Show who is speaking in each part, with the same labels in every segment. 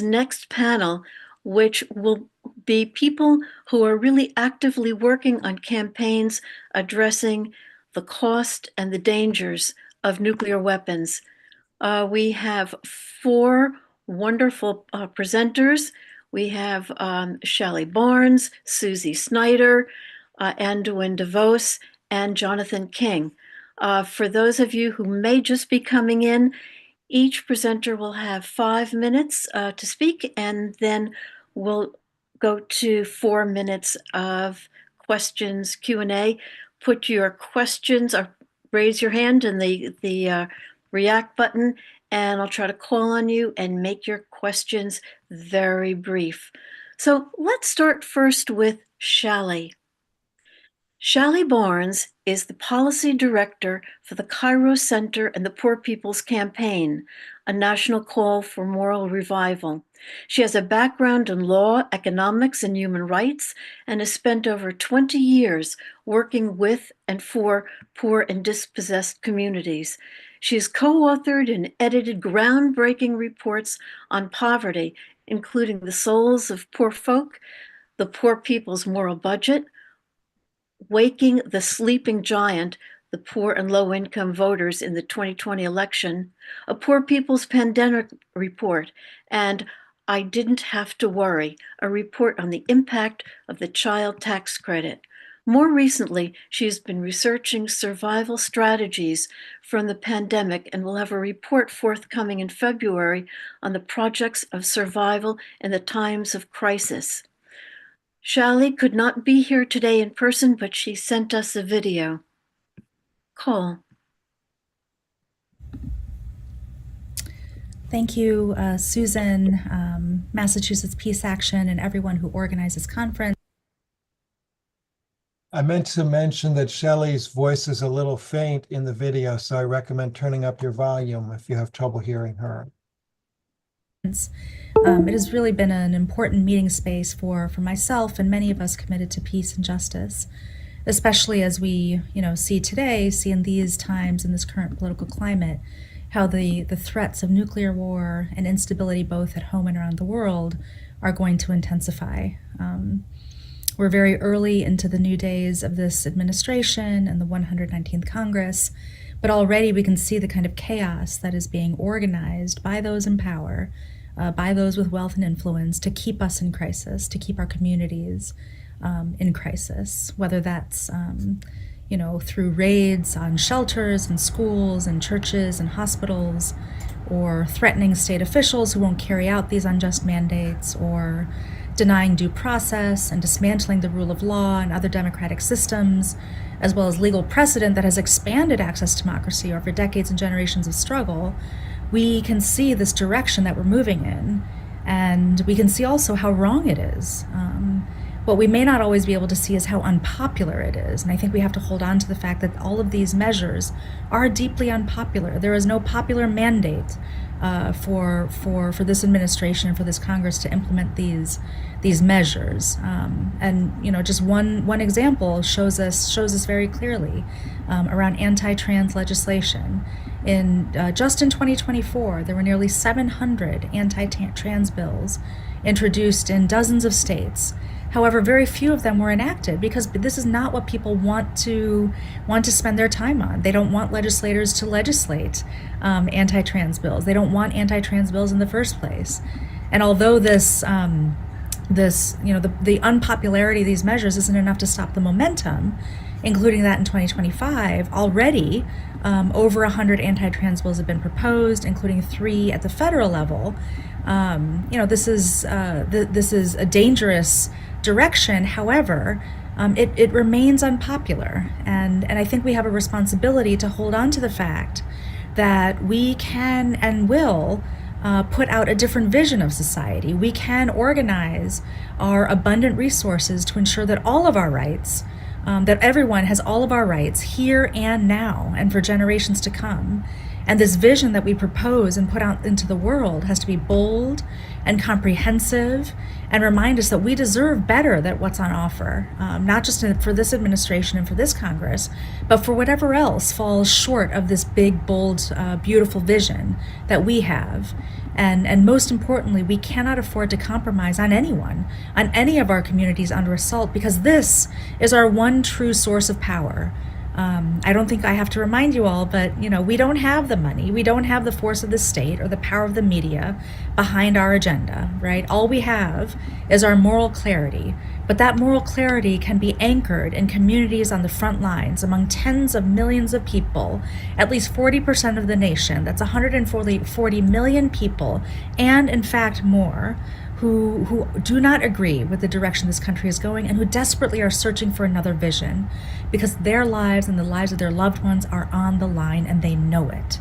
Speaker 1: next panel, which will be people who are really actively working on campaigns addressing the cost and the dangers of nuclear weapons. We have four wonderful presenters. We have Shelley Barnes, Susie Snyder, Anduin DeVos, and Jonathan King. For those of you who may just be coming in, each presenter will have 5 minutes to speak, and then we'll go to 4 minutes of questions, Q&A. Put your questions or raise your hand in the react button, and I'll try to call on you and make your questions very brief. So let's start first with Shelley. Shelley Barnes is the policy director for the Cairo Center and the Poor People's Campaign, a national call for moral revival. She has a background in law, economics, and human rights, and has spent over 20 years working with and for poor and dispossessed communities. She has co-authored and edited groundbreaking reports on poverty, including The Souls of Poor Folk, The Poor People's Moral Budget, Waking the Sleeping Giant, the poor and low-income voters in the 2020 election, a Poor People's Pandemic Report, and I Didn't Have to Worry, a report on the impact of the child tax credit. More recently, she has been researching survival strategies from the pandemic and will have a report forthcoming in February on the projects of survival in the times of crisis. Shelley could not be here today in person, but she sent us a video. Cole.
Speaker 2: Thank you, Susan, Massachusetts Peace Action, and everyone who organized this conference.
Speaker 3: I meant to mention that Shelley's voice is a little faint in the video, so I recommend turning up your volume if you have trouble hearing her.
Speaker 2: It has really been an important meeting space for myself and many of us committed to peace and justice, especially as we see in these times, in this current political climate, how the threats of nuclear war and instability both at home and around the world are going to intensify. We're very early into the new days of this administration and the 119th Congress, but already we can see the kind of chaos that is being organized by those in power, by those with wealth and influence, to keep us in crisis, to keep our communities in crisis, whether that's through raids on shelters and schools and churches and hospitals, or threatening state officials who won't carry out these unjust mandates, or denying due process and dismantling the rule of law and other democratic systems, as well as legal precedent that has expanded access to democracy over decades and generations of struggle. We can see this direction that we're moving in, and we can see also how wrong it is. What we may not always be able to see is how unpopular it is, and I think we have to hold on to the fact that all of these measures are deeply unpopular. There is no popular mandate for this administration and for this Congress to implement these measures. And just one example shows us very clearly around anti-trans legislation. Just in 2024, there were nearly 700 anti-trans bills introduced in dozens of states. However, very few of them were enacted because this is not what people want to spend their time on. They don't want legislators to legislate anti-trans bills. They don't want anti-trans bills in the first place. And although the unpopularity of these measures isn't enough to stop the momentum, including that in 2025, already over 100 anti-trans bills have been proposed, including 3 at the federal level. This is a dangerous direction. However, it remains unpopular, and I think we have a responsibility to hold on to the fact that we can and will put out a different vision of society. We can organize our abundant resources to ensure that all of our rights, that everyone has all of our rights here and now and for generations to come. And this vision that we propose and put out into the world has to be bold and comprehensive and remind us that we deserve better than what's on offer, not just for this administration and for this Congress, but for whatever else falls short of this big, bold, beautiful vision that we have. And most importantly, we cannot afford to compromise on anyone, on any of our communities under assault, because this is our one true source of power. I don't think I have to remind you all, but we don't have the money, we don't have the force of the state or the power of the media behind our agenda, right? All we have is our moral clarity, but that moral clarity can be anchored in communities on the front lines among tens of millions of people, at least 40% of the nation, that's 140 million people, and in fact more, who do not agree with the direction this country is going and who desperately are searching for another vision because their lives and the lives of their loved ones are on the line and they know it.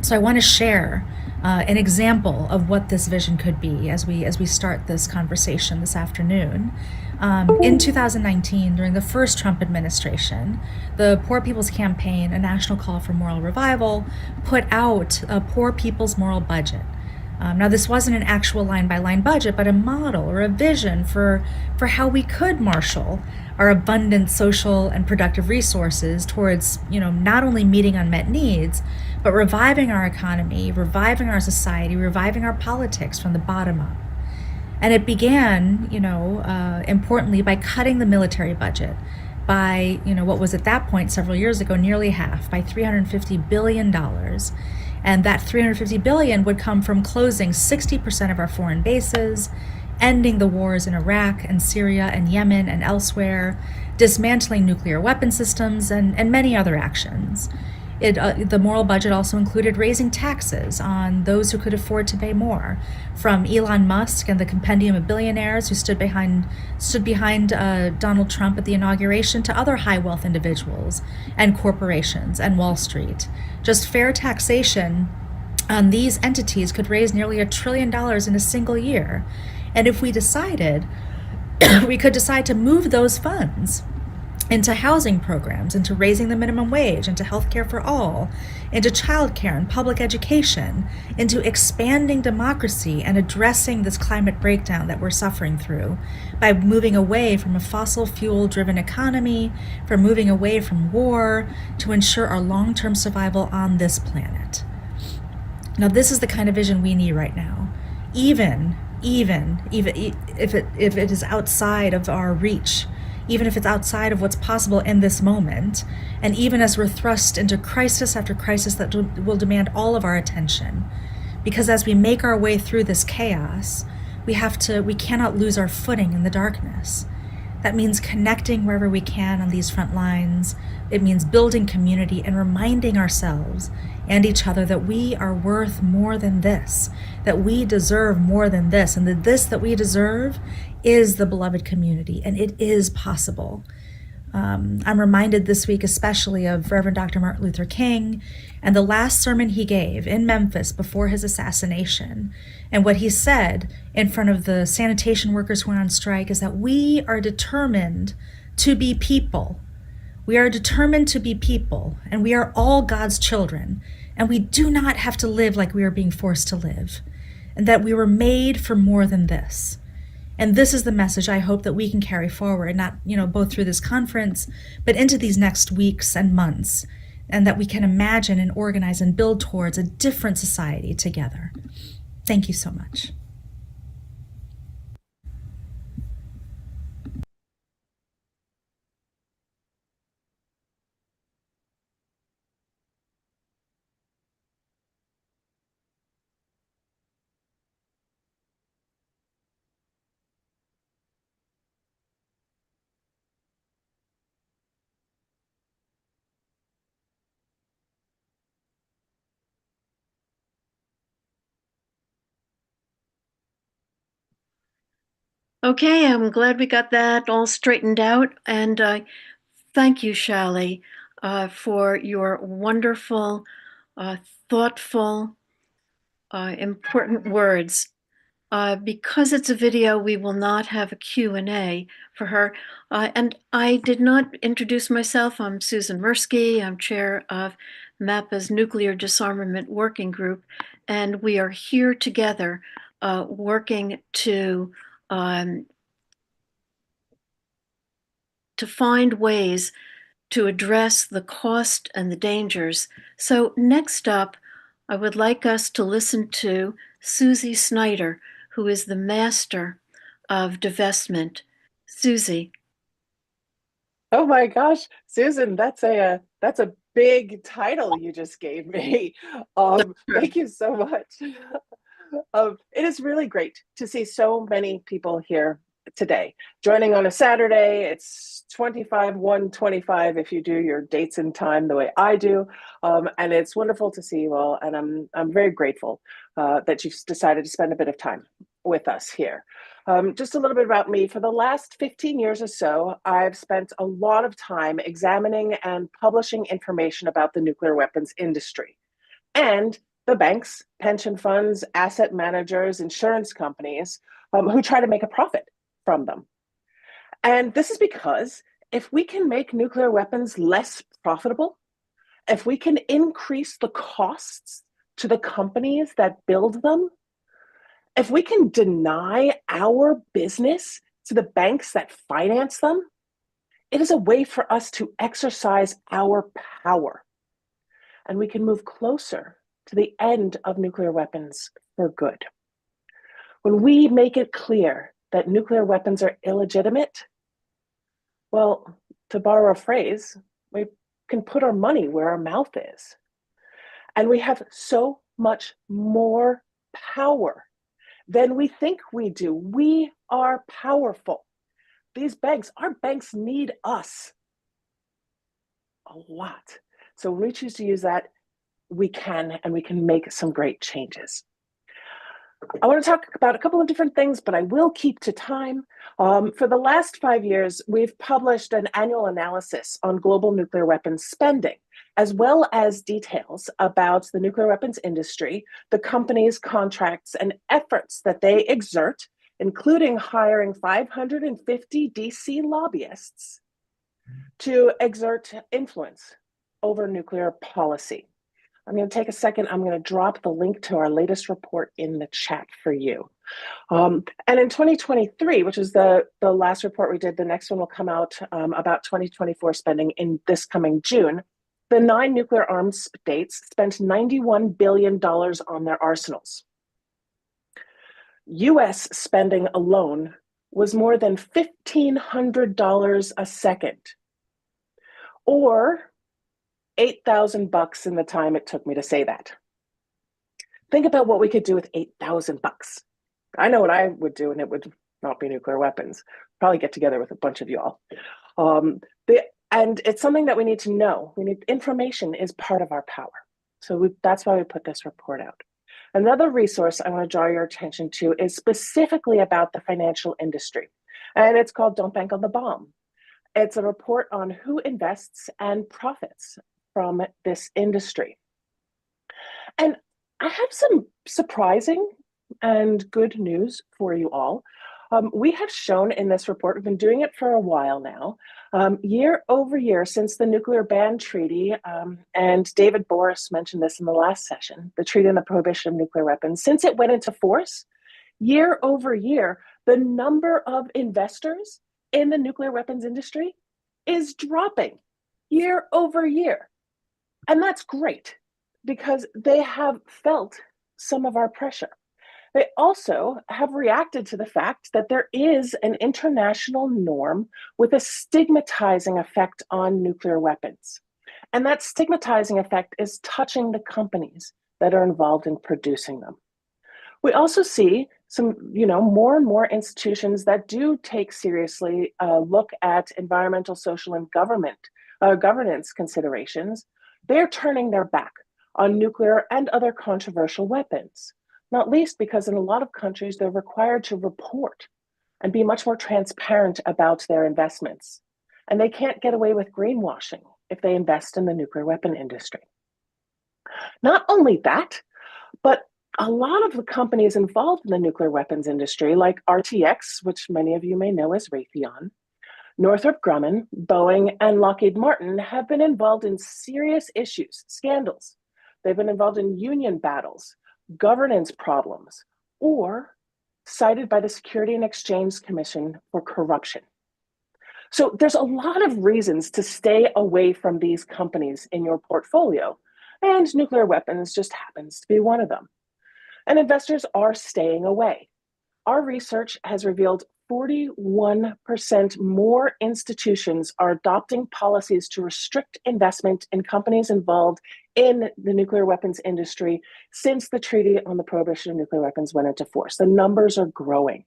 Speaker 2: So I want to share an example of what this vision could be as we start this conversation this afternoon. In 2019, during the first Trump administration, the Poor People's Campaign, a national call for moral revival, put out a Poor People's Moral Budget. Now, this wasn't an actual line-by-line budget, but a model or a vision for how we could marshal our abundant social and productive resources towards, not only meeting unmet needs, but reviving our economy, reviving our society, reviving our politics from the bottom up. And it began, importantly, by cutting the military budget by, what was at that point several years ago, nearly half, by $350 billion. And that $350 billion would come from closing 60% of our foreign bases, ending the wars in Iraq and Syria and Yemen and elsewhere, dismantling nuclear weapon systems, and many other actions. The moral budget also included raising taxes on those who could afford to pay more, from Elon Musk and the compendium of billionaires who stood behind Donald Trump at the inauguration to other high wealth individuals and corporations and Wall Street. Just fair taxation on these entities could raise nearly $1 trillion in a single year. And if we decided, we could decide to move those funds into housing programs, into raising the minimum wage, into healthcare for all, into childcare and public education, into expanding democracy and addressing this climate breakdown that we're suffering through by moving away from a fossil fuel driven economy, from moving away from war to ensure our long-term survival on this planet. Now, this is the kind of vision we need right now, even if it is outside of our reach, even if it's outside of what's possible in this moment, and even as we're thrust into crisis after crisis that will demand all of our attention. Because as we make our way through this chaos, we cannot lose our footing in the darkness. That means connecting wherever we can on these front lines. It means building community and reminding ourselves and each other that we are worth more than this, that we deserve more than this, and that this that we deserve is the beloved community, and it is possible. I'm reminded this week especially of Reverend Dr. Martin Luther King and the last sermon he gave in Memphis before his assassination. And what he said in front of the sanitation workers who were on strike is that we are determined to be people. We are determined to be people, and we are all God's children, and we do not have to live like we are being forced to live, and that we were made for more than this. And this is the message I hope that we can carry forward, not, both through this conference, but into these next weeks and months, and that we can imagine and organize and build towards a different society together. Thank you so much.
Speaker 1: Okay, I'm glad we got that all straightened out. And thank you, Shally, for your wonderful, thoughtful, important words. Because it's a video, we will not have a Q&A for her. And I did not introduce myself. I'm Susan Mirsky. I'm chair of MAPA's Nuclear Disarmament Working Group, and we are here together working to find ways to address the cost and the dangers. So next up, I would like us to listen to Susie Snyder, who is the master of divestment. Susie.
Speaker 4: Oh my gosh, Susan, that's a big title you just gave me. Thank you so much. It is really great to see so many people here today. Joining on a Saturday, it's 25/1/25 if you do your dates and time the way I do. And it's wonderful to see you all. And I'm very grateful that you've decided to spend a bit of time with us here. Just a little bit about me. For the last 15 years or so, I've spent a lot of time examining and publishing information about the nuclear weapons industry and the banks, pension funds, asset managers, insurance companies who try to make a profit from them. And this is because if we can make nuclear weapons less profitable, if we can increase the costs to the companies that build them, if we can deny our business to the banks that finance them, it is a way for us to exercise our power. And we can move closer to the end of nuclear weapons for good. When we make it clear that nuclear weapons are illegitimate, well, to borrow a phrase, we can put our money where our mouth is. And we have so much more power than we think we do. We are powerful. These banks, our banks need us a lot. So when we choose to use that, we can, and we can make some great changes. I want to talk about a couple of different things, but I will keep to time. For the last 5 years, we've published an annual analysis on global nuclear weapons spending, as well as details about the nuclear weapons industry, the companies, contracts, and efforts that they exert, including hiring 550 DC lobbyists to exert influence over nuclear policy. I'm going to take a second. I'm going to drop the link to our latest report in the chat for you. And in 2023, which is the last report we did, the next one will come out about 2024 spending in this coming June. The 9 nuclear armed states spent $91 billion on their arsenals. US spending alone was more than $1,500 a second, or $8,000 in the time it took me to say that. Think about what we could do with $8,000. I know what I would do, and it would not be nuclear weapons. Probably get together with a bunch of y'all. And it's something that we need to know. Information is part of our power. So that's why we put this report out. Another resource I want to draw your attention to is specifically about the financial industry. And it's called Don't Bank on the Bomb. It's a report on who invests and profits from this industry. And I have some surprising and good news for you all. We have shown in this report, we've been doing it for a while now, year over year since the Nuclear Ban Treaty, and David Boris mentioned this in the last session, the Treaty on the Prohibition of Nuclear Weapons, since it went into force, year over year, the number of investors in the nuclear weapons industry is dropping year over year. And that's great because they have felt some of our pressure. They also have reacted to the fact that there is an international norm with a stigmatizing effect on nuclear weapons. And that stigmatizing effect is touching the companies that are involved in producing them. We also see some, more and more institutions that do take seriously a look at environmental, social, and governance considerations. They're turning their back on nuclear and other controversial weapons, not least because in a lot of countries, they're required to report and be much more transparent about their investments. And they can't get away with greenwashing if they invest in the nuclear weapon industry. Not only that, but a lot of the companies involved in the nuclear weapons industry, like RTX, which many of you may know as Raytheon, Northrop Grumman, Boeing, and Lockheed Martin have been involved in serious issues, scandals. They've been involved in union battles, governance problems, or cited by the Security and Exchange Commission for corruption. So there's a lot of reasons to stay away from these companies in your portfolio, and nuclear weapons just happens to be one of them. And investors are staying away. Our research has revealed 41% more institutions are adopting policies to restrict investment in companies involved in the nuclear weapons industry since the Treaty on the Prohibition of Nuclear Weapons went into force. The numbers are growing.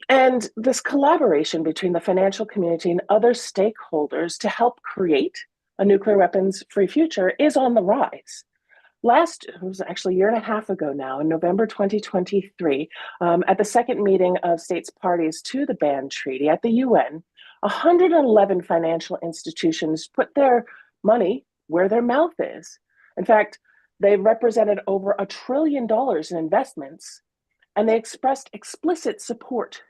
Speaker 4: And this collaboration between the financial community and other stakeholders to help create a nuclear weapons-free future is on the rise. It was actually a year and a half ago now, in November 2023, at the second meeting of states parties to the ban treaty at the UN, 111 financial institutions put their money where their mouth is. In fact, they represented over $1 trillion in investments, and they expressed explicit support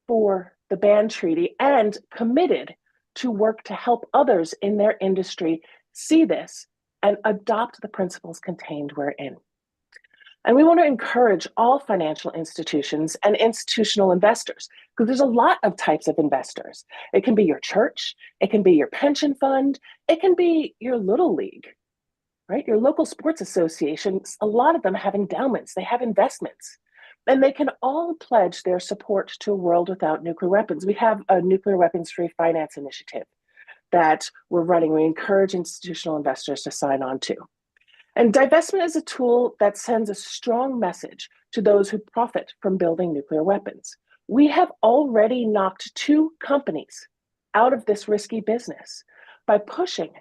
Speaker 4: for the ban treaty and committed to work to help others in their industry see this and adopt the principles contained wherein. And we want to encourage all financial institutions and institutional investors, because there's a lot of types of investors. It can be your church, it can be your pension fund, it can be your little league, right? Your local sports associations, a lot of them have endowments, they have investments, and they can all pledge their support to a world without nuclear weapons. We have a nuclear weapons-free finance initiative that we're running. We encourage institutional investors to sign on to. And divestment is a tool that sends a strong message to those who profit from building nuclear weapons. We have already knocked 2 companies out of this risky business by pushing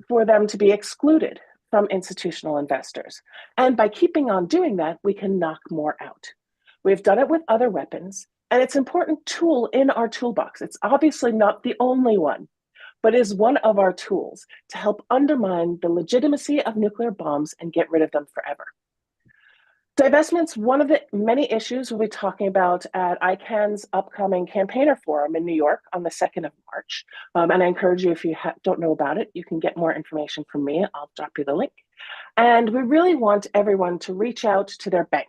Speaker 4: for them to be excluded from institutional investors. And by keeping on doing that, we can knock more out. We've done it with other weapons, and it's an important tool in our toolbox. It's obviously not the only one, but is one of our tools to help undermine the legitimacy of nuclear bombs and get rid of them forever. Divestment's one of the many issues we'll be talking about at ICANN's upcoming campaigner forum in New York on the 2nd of March. And I encourage you, if you don't know about it, you can get more information from me. I'll drop you the link. And we really want everyone to reach out to their bank,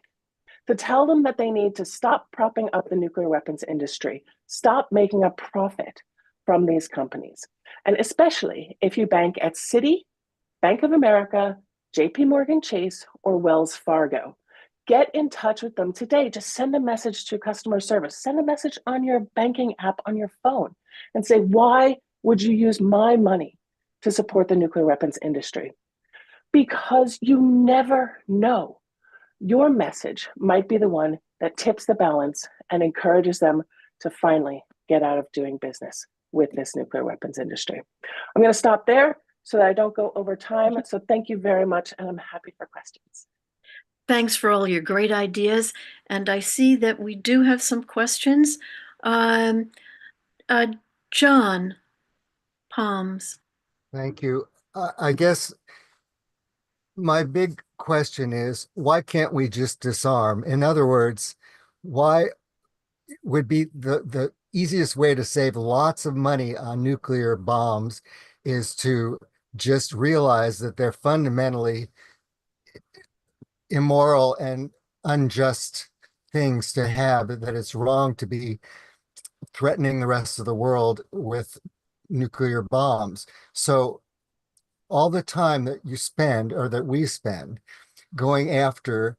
Speaker 4: to tell them that they need to stop propping up the nuclear weapons industry, stop making a profit from these companies. And especially if you bank at Citi, Bank of America, JP Morgan Chase, or Wells Fargo. Get in touch with them today. Just send a message to customer service. Send a message on your banking app on your phone and say, why would you use my money to support the nuclear weapons industry? Because you never know. Your message might be the one that tips the balance and encourages them to finally get out of doing business with this nuclear weapons industry. I'm going to stop there so that I don't go over time. So thank you very much, and I'm happy for questions.
Speaker 1: Thanks for all your great ideas. And I see that we do have some questions. John Palms.
Speaker 5: Thank you. I guess my big question is, why can't we just disarm? In other words, why would be the easiest way to save lots of money on nuclear bombs is to just realize that they're fundamentally immoral and unjust things to have, that it's wrong to be threatening the rest of the world with nuclear bombs. So all the time that you spend, or that we spend, going after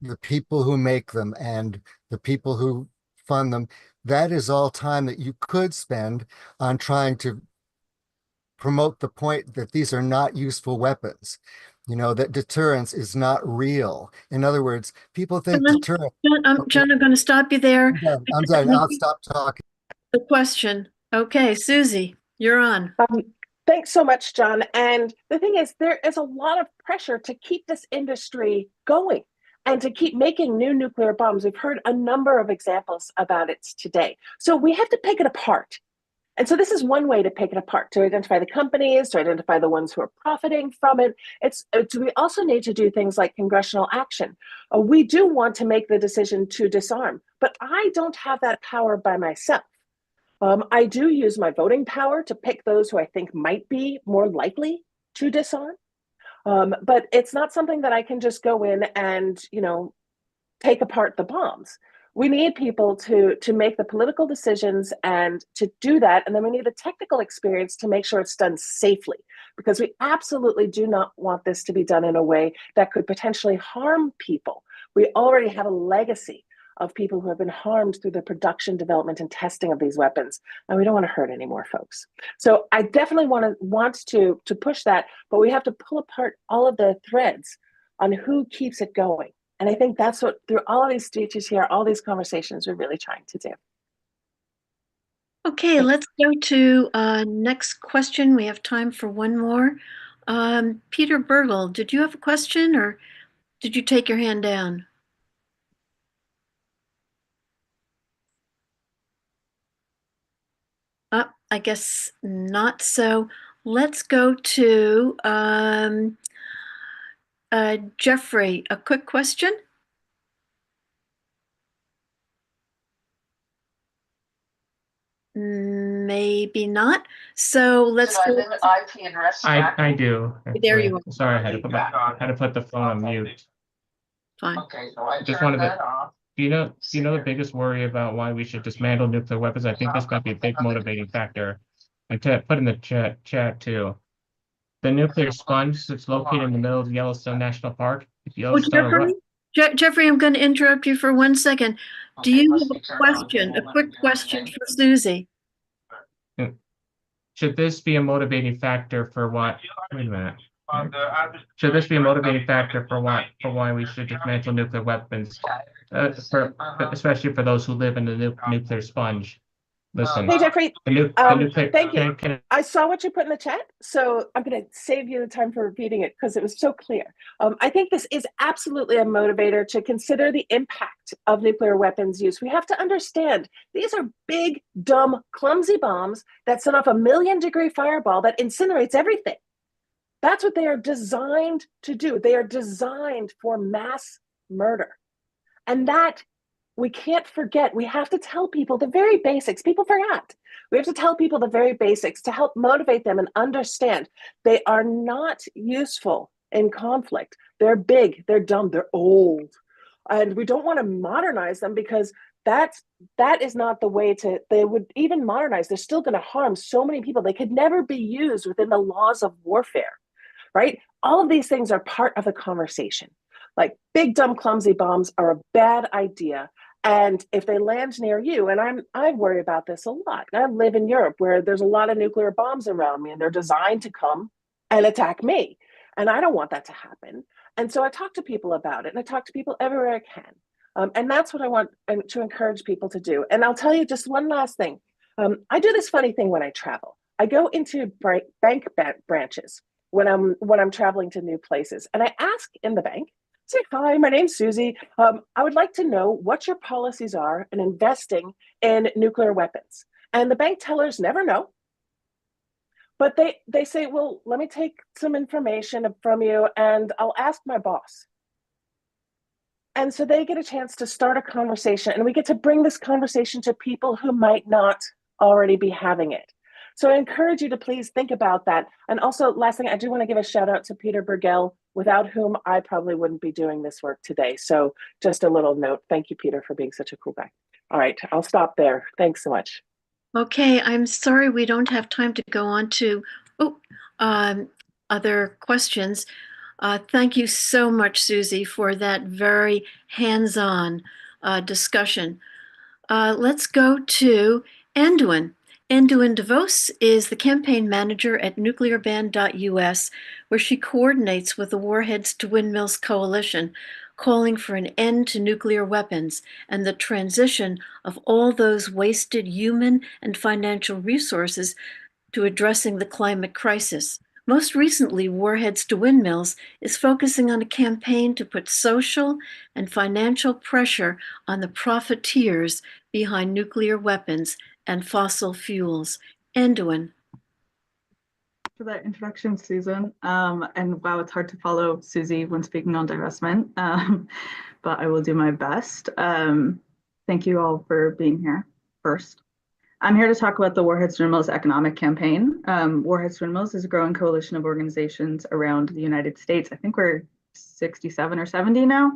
Speaker 5: the people who make them and the people who fund them, that is all time that you could spend on trying to promote the point that these are not useful weapons. You know, that deterrence is not real. In other words, people think deterrence.
Speaker 1: John, I'm going to stop you there.
Speaker 5: I'm done. I'll stop talking.
Speaker 1: The question. Okay, Susie, you're on.
Speaker 4: Thanks so much, John. And the thing is, there is a lot of pressure to keep this industry going and to keep making new nuclear bombs. We've heard a number of examples about it today. So we have to pick it apart. And so this is one way to pick it apart, to identify the companies, to identify the ones who are profiting from it. We also need to do things like congressional action. We do want to make the decision to disarm, but I don't have that power by myself. I do use my voting power to pick those who I think might be more likely to disarm. But it's not something that I can just go in and, take apart the bombs. We need people to make the political decisions and to do that. And then we need the technical experience to make sure it's done safely, because we absolutely do not want this to be done in a way that could potentially harm people. We already have a legacy of people who have been harmed through the production, development, and testing of these weapons, and we don't want to hurt any more folks. So I definitely want to push that, but we have to pull apart all of the threads on who keeps it going. And I think that's what, through all of these speeches here, all these conversations, we're really trying to do.
Speaker 1: Okay, let's go to next question. We have time for one more. Peter Bergel, did you have a question or did you take your hand down? I guess not. So let's go to Jeffrey. A quick question. Maybe not. So let's go.
Speaker 6: IP address.
Speaker 7: I do.
Speaker 1: There you
Speaker 7: are. Sorry, I had to put the phone on mute.
Speaker 1: Fine.
Speaker 6: Okay, so I
Speaker 7: Just
Speaker 6: turned
Speaker 7: wanted to-
Speaker 6: that off.
Speaker 7: Do you know the biggest worry about why we should dismantle nuclear weapons? I think this might be a big motivating factor. I put in the chat too. The nuclear sponge that's located in the middle of Yellowstone National Park.
Speaker 1: Jeffrey, I'm going to interrupt you for 1 second. Do you have a question, a quick question for Susie?
Speaker 7: Should this be a motivating factor for why? Wait a minute. Should this be a motivating factor for why we should dismantle nuclear weapons, especially for those who live in the nuclear sponge? Listen.
Speaker 4: Hey, Jeffrey. Thank you.
Speaker 7: Can
Speaker 4: I saw what you put in the chat, so I'm going to save you the time for repeating it because it was so clear. I think this is absolutely a motivator to consider the impact of nuclear weapons use. We have to understand these are big, dumb, clumsy bombs that set off a 1,000,000-degree fireball that incinerates everything. That's what they are designed to do. They are designed for mass murder. And that we can't forget. We have to tell people the very basics. People forgot. We have to tell people the very basics to help motivate them and understand they are not useful in conflict. They're big, they're dumb, they're old. And we don't want to modernize them because that is not the way they would even modernize. They're still going to harm so many people. They could never be used within the laws of warfare, right? All of these things are part of the conversation. Like big, dumb, clumsy bombs are a bad idea. And if they land near you, and I worry about this a lot. I live in Europe where there's a lot of nuclear bombs around me and they're designed to come and attack me. And I don't want that to happen. And so I talk to people about it and I talk to people everywhere I can. And that's what I want to encourage people to do. And I'll tell you just one last thing. I do this funny thing when I travel. I go into bank branches when I'm traveling to new places. And I ask in the bank, say, hi, my name's Susie. I would like to know what your policies are in investing in nuclear weapons. And the bank tellers never know. But they say, well, let me take some information from you and I'll ask my boss. And so they get a chance to start a conversation and we get to bring this conversation to people who might not already be having it. So I encourage you to please think about that. And also, last thing, I do want to give a shout out to Peter Bergel, without whom I probably wouldn't be doing this work today. So just a little note. Thank you, Peter, for being such a cool guy. All right, I'll stop there. Thanks so much.
Speaker 1: Okay, I'm sorry we don't have time to go on to other questions. Thank you so much, Susie, for that very hands-on discussion. Let's go to Anduin. Anduin DeVos is the campaign manager at nuclearban.us, where she coordinates with the Warheads to Windmills Coalition, calling for an end to nuclear weapons and the transition of all those wasted human and financial resources to addressing the climate crisis. Most recently, Warheads to Windmills is focusing on a campaign to put social and financial pressure on the profiteers behind nuclear weapons and fossil fuels. Anduin.
Speaker 8: For that introduction, Susan. And wow, it's hard to follow Susie when speaking on divestment, but I will do my best. Thank you all for being here first. I'm here to talk about the Warheads to Windmills economic campaign. Warheads to Windmills is a growing coalition of organizations around the United States. I think we're 67 or 70 now,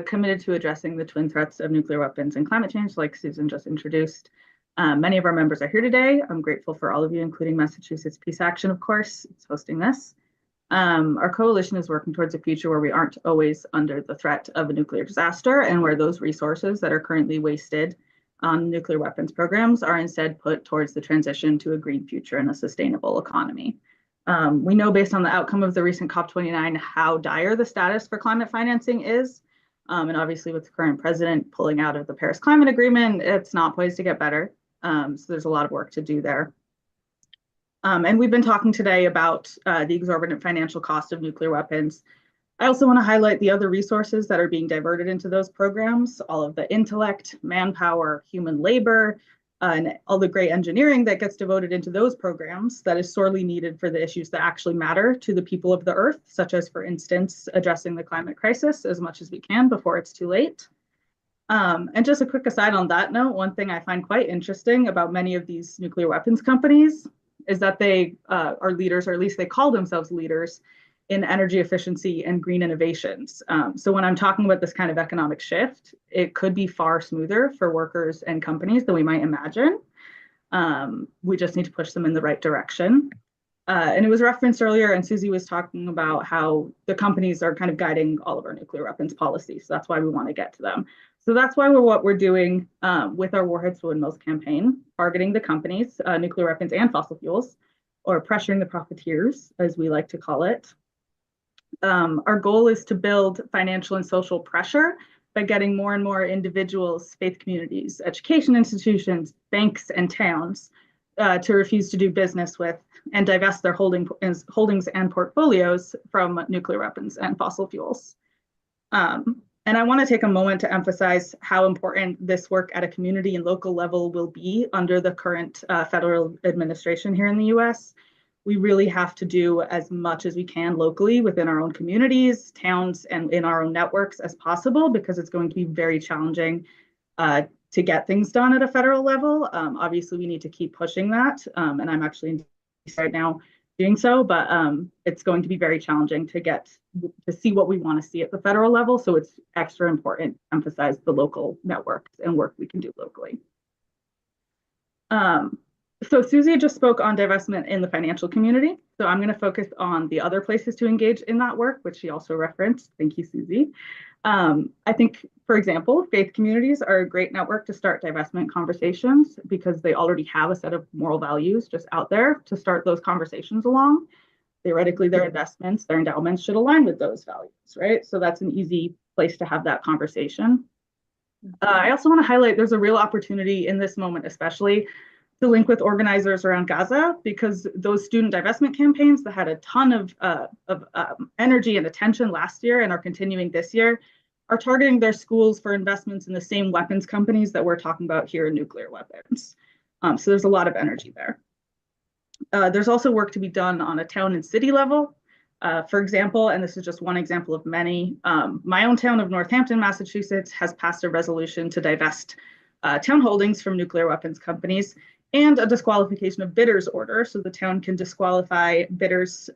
Speaker 8: committed to addressing the twin threats of nuclear weapons and climate change, like Susan just introduced. Many of our members are here today. I'm grateful for all of you, including Massachusetts Peace Action, of course, it's hosting this. Our coalition is working towards a future where we aren't always under the threat of a nuclear disaster, and where those resources that are currently wasted on nuclear weapons programs are instead put towards the transition to a green future and a sustainable economy. We know based on the outcome of the recent COP29 how dire the status for climate financing is. And obviously with the current president pulling out of the Paris Climate Agreement, it's not poised to get better. So there's a lot of work to do there. And we've been talking today about the exorbitant financial cost of nuclear weapons. I also want to highlight the other resources that are being diverted into those programs, all of the intellect, manpower, human labor, and all the great engineering that gets devoted into those programs that is sorely needed for the issues that actually matter to the people of the earth, such as, for instance, addressing the climate crisis as much as we can before it's too late. And just a quick aside on that note, one thing I find quite interesting about many of these nuclear weapons companies is that they are leaders, or at least they call themselves leaders, in energy efficiency and green innovations. So when I'm talking about this kind of economic shift, it could be far smoother for workers and companies than we might imagine. We just need to push them in the right direction. And it was referenced earlier, and Susie was talking about how the companies are kind of guiding all of our nuclear weapons policies. So that's why we want to get to them. So that's why what we're doing with our Warheads to Windmills campaign, targeting the companies, nuclear weapons and fossil fuels, or pressuring the profiteers, as we like to call it. Our goal is to build financial and social pressure by getting more and more individuals, faith communities, education institutions, banks, and towns to refuse to do business with and divest their holdings and portfolios from nuclear weapons and fossil fuels. And I want to take a moment to emphasize how important this work at a community and local level will be under the current federal administration here in the US. We really have to do as much as we can locally within our own communities, towns, and in our own networks as possible, because it's going to be very challenging to get things done at a federal level. Obviously, we need to keep pushing that, and I'm actually in DC right now doing so, but it's going to be very challenging to see what we want to see at the federal level. So it's extra important to emphasize the local networks and work we can do locally. So Susie just spoke on divestment in the financial community. So I'm going to focus on the other places to engage in that work, which she also referenced. Thank you, Susie. I think, for example, faith communities are a great network to start divestment conversations because they already have a set of moral values just out there to start those conversations along. Theoretically, their investments, their endowments should align with those values, right? So that's an easy place to have that conversation. I also want to highlight there's a real opportunity in this moment, especially to link with organizers around Gaza, because those student divestment campaigns that had a ton of energy and attention last year and are continuing this year are targeting their schools for investments in the same weapons companies that we're talking about here in nuclear weapons. So there's a lot of energy there. There's also work to be done on a town and city level. For example, and this is just one example of many, my own town of Northampton, Massachusetts has passed a resolution to divest town holdings from nuclear weapons companies, and a disqualification of bidders order, so the town can disqualify bidders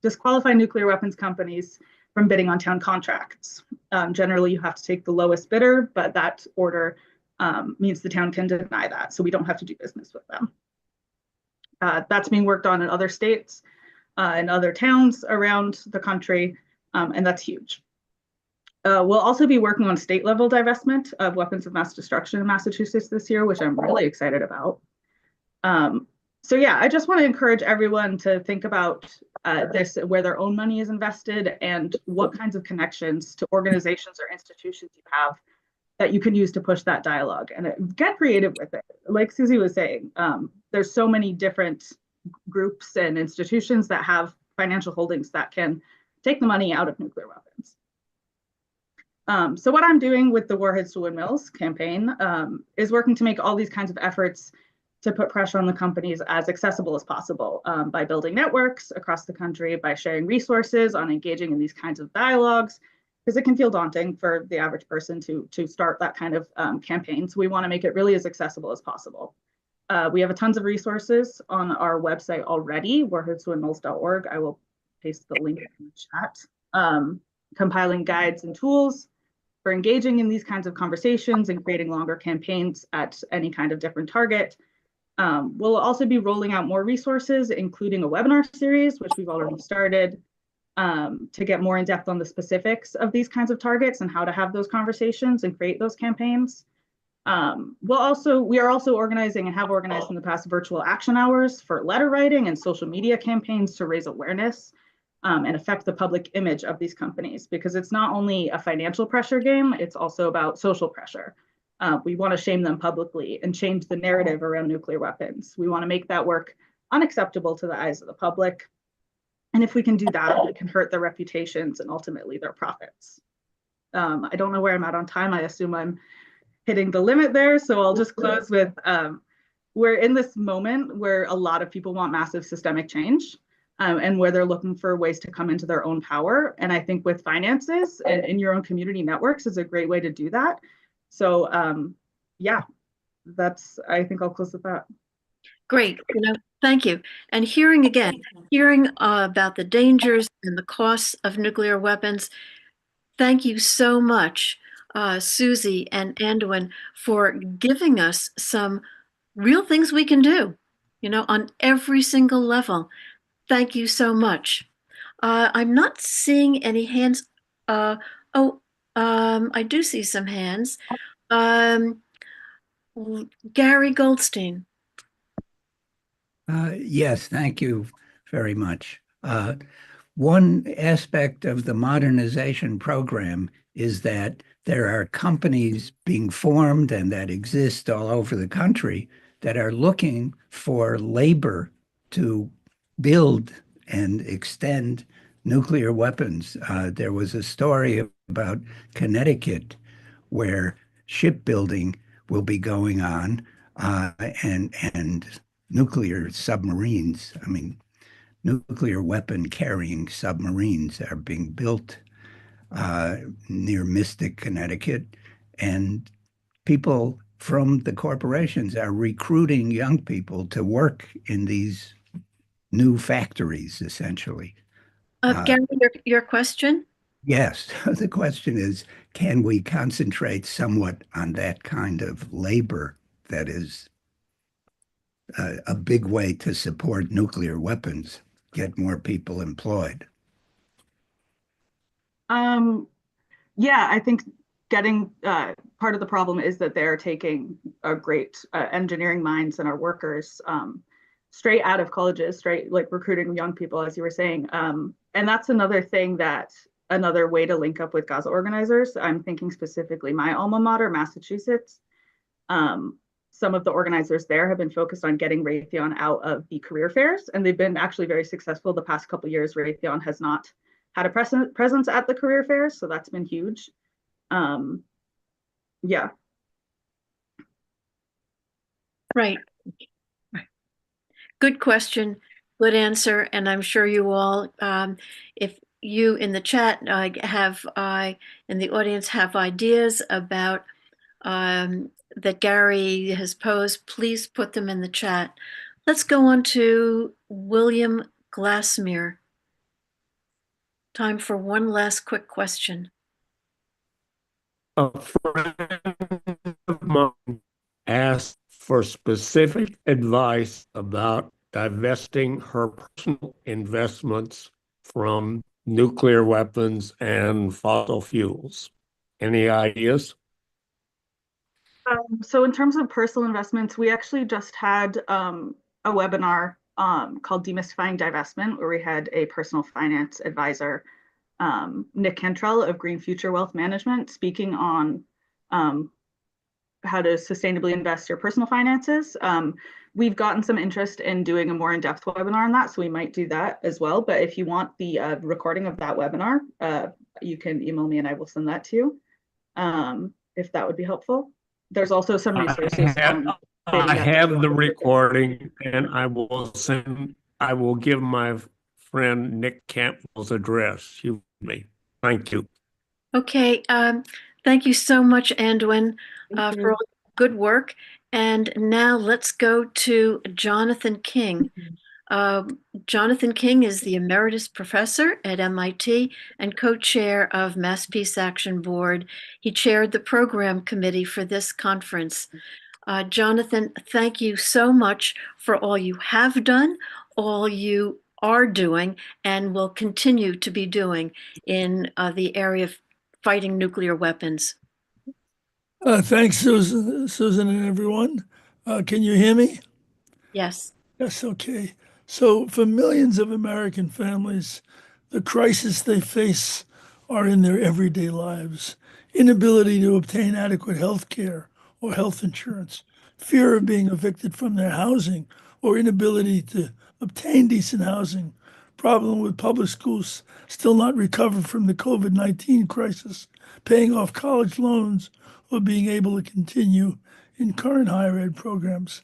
Speaker 8: disqualify nuclear weapons companies from bidding on town contracts. Generally, you have to take the lowest bidder, but that order means the town can deny that, so we don't have to do business with them. That's being worked on in other states and other towns around the country, and that's huge. We'll also be working on state level divestment of weapons of mass destruction in Massachusetts this year, which I'm really excited about. So yeah, I just want to encourage everyone to think about this, where their own money is invested and what kinds of connections to organizations or institutions you have that you can use to push that dialogue, and get creative with it. Like Susie was saying, there's so many different groups and institutions that have financial holdings that can take the money out of nuclear weapons. So what I'm doing with the Warheads to Windmills campaign is working to make all these kinds of efforts to put pressure on the companies as accessible as possible by building networks across the country, by sharing resources, on engaging in these kinds of dialogues, because it can feel daunting for the average person to start that kind of campaign. So we want to make it really as accessible as possible. We have tons of resources on our website already, warheadswindmills.org. I will paste the link in the chat. Compiling guides and tools for engaging in these kinds of conversations and creating longer campaigns at any kind of different target. We'll also be rolling out more resources, including a webinar series, which we've already started, to get more in depth on the specifics of these kinds of targets and how to have those conversations and create those campaigns. We are also organizing and have organized in the past virtual action hours for letter writing and social media campaigns to raise awareness and affect the public image of these companies, because it's not only a financial pressure game, it's also about social pressure. We want to shame them publicly and change the narrative around nuclear weapons. We want to make that work unacceptable to the eyes of the public. And if we can do that, we can hurt their reputations and ultimately their profits. I don't know where I'm at on time. I assume I'm hitting the limit there. So I'll just close with, we're in this moment where a lot of people want massive systemic change. And where they're looking for ways to come into their own power. And I think with finances and in your own community networks is a great way to do that. So yeah, I think I'll close with that.
Speaker 1: Great, thank you. And hearing about the dangers and the costs of nuclear weapons, thank you so much, Susie and Anduin, for giving us some real things we can do, on every single level. Thank you so much. I'm not seeing any hands. I do see some hands. Gary Goldstein.
Speaker 6: Yes, thank you very much. One aspect of the modernization program is that there are companies being formed and that exist all over the country that are looking for labor to build and extend nuclear weapons. There was a story about Connecticut where shipbuilding will be going on and nuclear submarines, nuclear weapon carrying submarines are being built near Mystic, Connecticut, and people from the corporations are recruiting young people to work in these new factories, essentially.
Speaker 1: Gary, your question?
Speaker 6: Yes, the question is, can we concentrate somewhat on that kind of labor that is a big way to support nuclear weapons, get more people employed?
Speaker 8: Yeah, I think getting part of the problem is that they're taking a great engineering minds and our workers straight out of colleges, straight like recruiting young people, as you were saying. And that's another way to link up with Gaza organizers. I'm thinking specifically my alma mater, Massachusetts. Some of the organizers there have been focused on getting Raytheon out of the career fairs, and they've been actually very successful. The past couple of years, Raytheon has not had a presence at the career fairs, so that's been huge. Yeah.
Speaker 1: Right. Good question, good answer, and I'm sure you all, if you in the chat in the audience have ideas about that Gary has posed, please put them in the chat. Let's go on to William Glassmere. Time for one last quick question.
Speaker 9: A friend of mine asked for specific advice about divesting her personal investments from nuclear weapons and fossil fuels. Any ideas?
Speaker 8: So in terms of personal investments, we actually just had a webinar called Demystifying Divestment, where we had a personal finance advisor, Nick Cantrell of Green Future Wealth Management, speaking on how to sustainably invest your personal finances. We've gotten some interest in doing a more in-depth webinar on that, so we might do that as well. But if you want the recording of that webinar, you can email me and I will send that to you, if that would be helpful. There's also some resources.
Speaker 9: I have the recording, and I will give my friend Nick Campbell's address. Thank you.
Speaker 1: Okay, thank you so much, Anduin,
Speaker 4: Thank
Speaker 1: for
Speaker 4: you.
Speaker 1: all the good work. And now let's go to Jonathan King. Jonathan King is the Emeritus Professor at MIT and co-chair of Mass Peace Action Board. He chaired the program committee for this conference. Jonathan, thank you so much for all you have done, all you are doing, and will continue to be doing in the area of fighting nuclear weapons.
Speaker 10: Thanks, Susan, and everyone. Can you hear me?
Speaker 1: Yes.
Speaker 10: Yes, okay. So, for millions of American families, the crisis they face are in their everyday lives: inability to obtain adequate health care or health insurance, fear of being evicted from their housing, or inability to obtain decent housing, problem with public schools still not recovered from the COVID-19 crisis, paying off college loans, or being able to continue in current higher ed programs.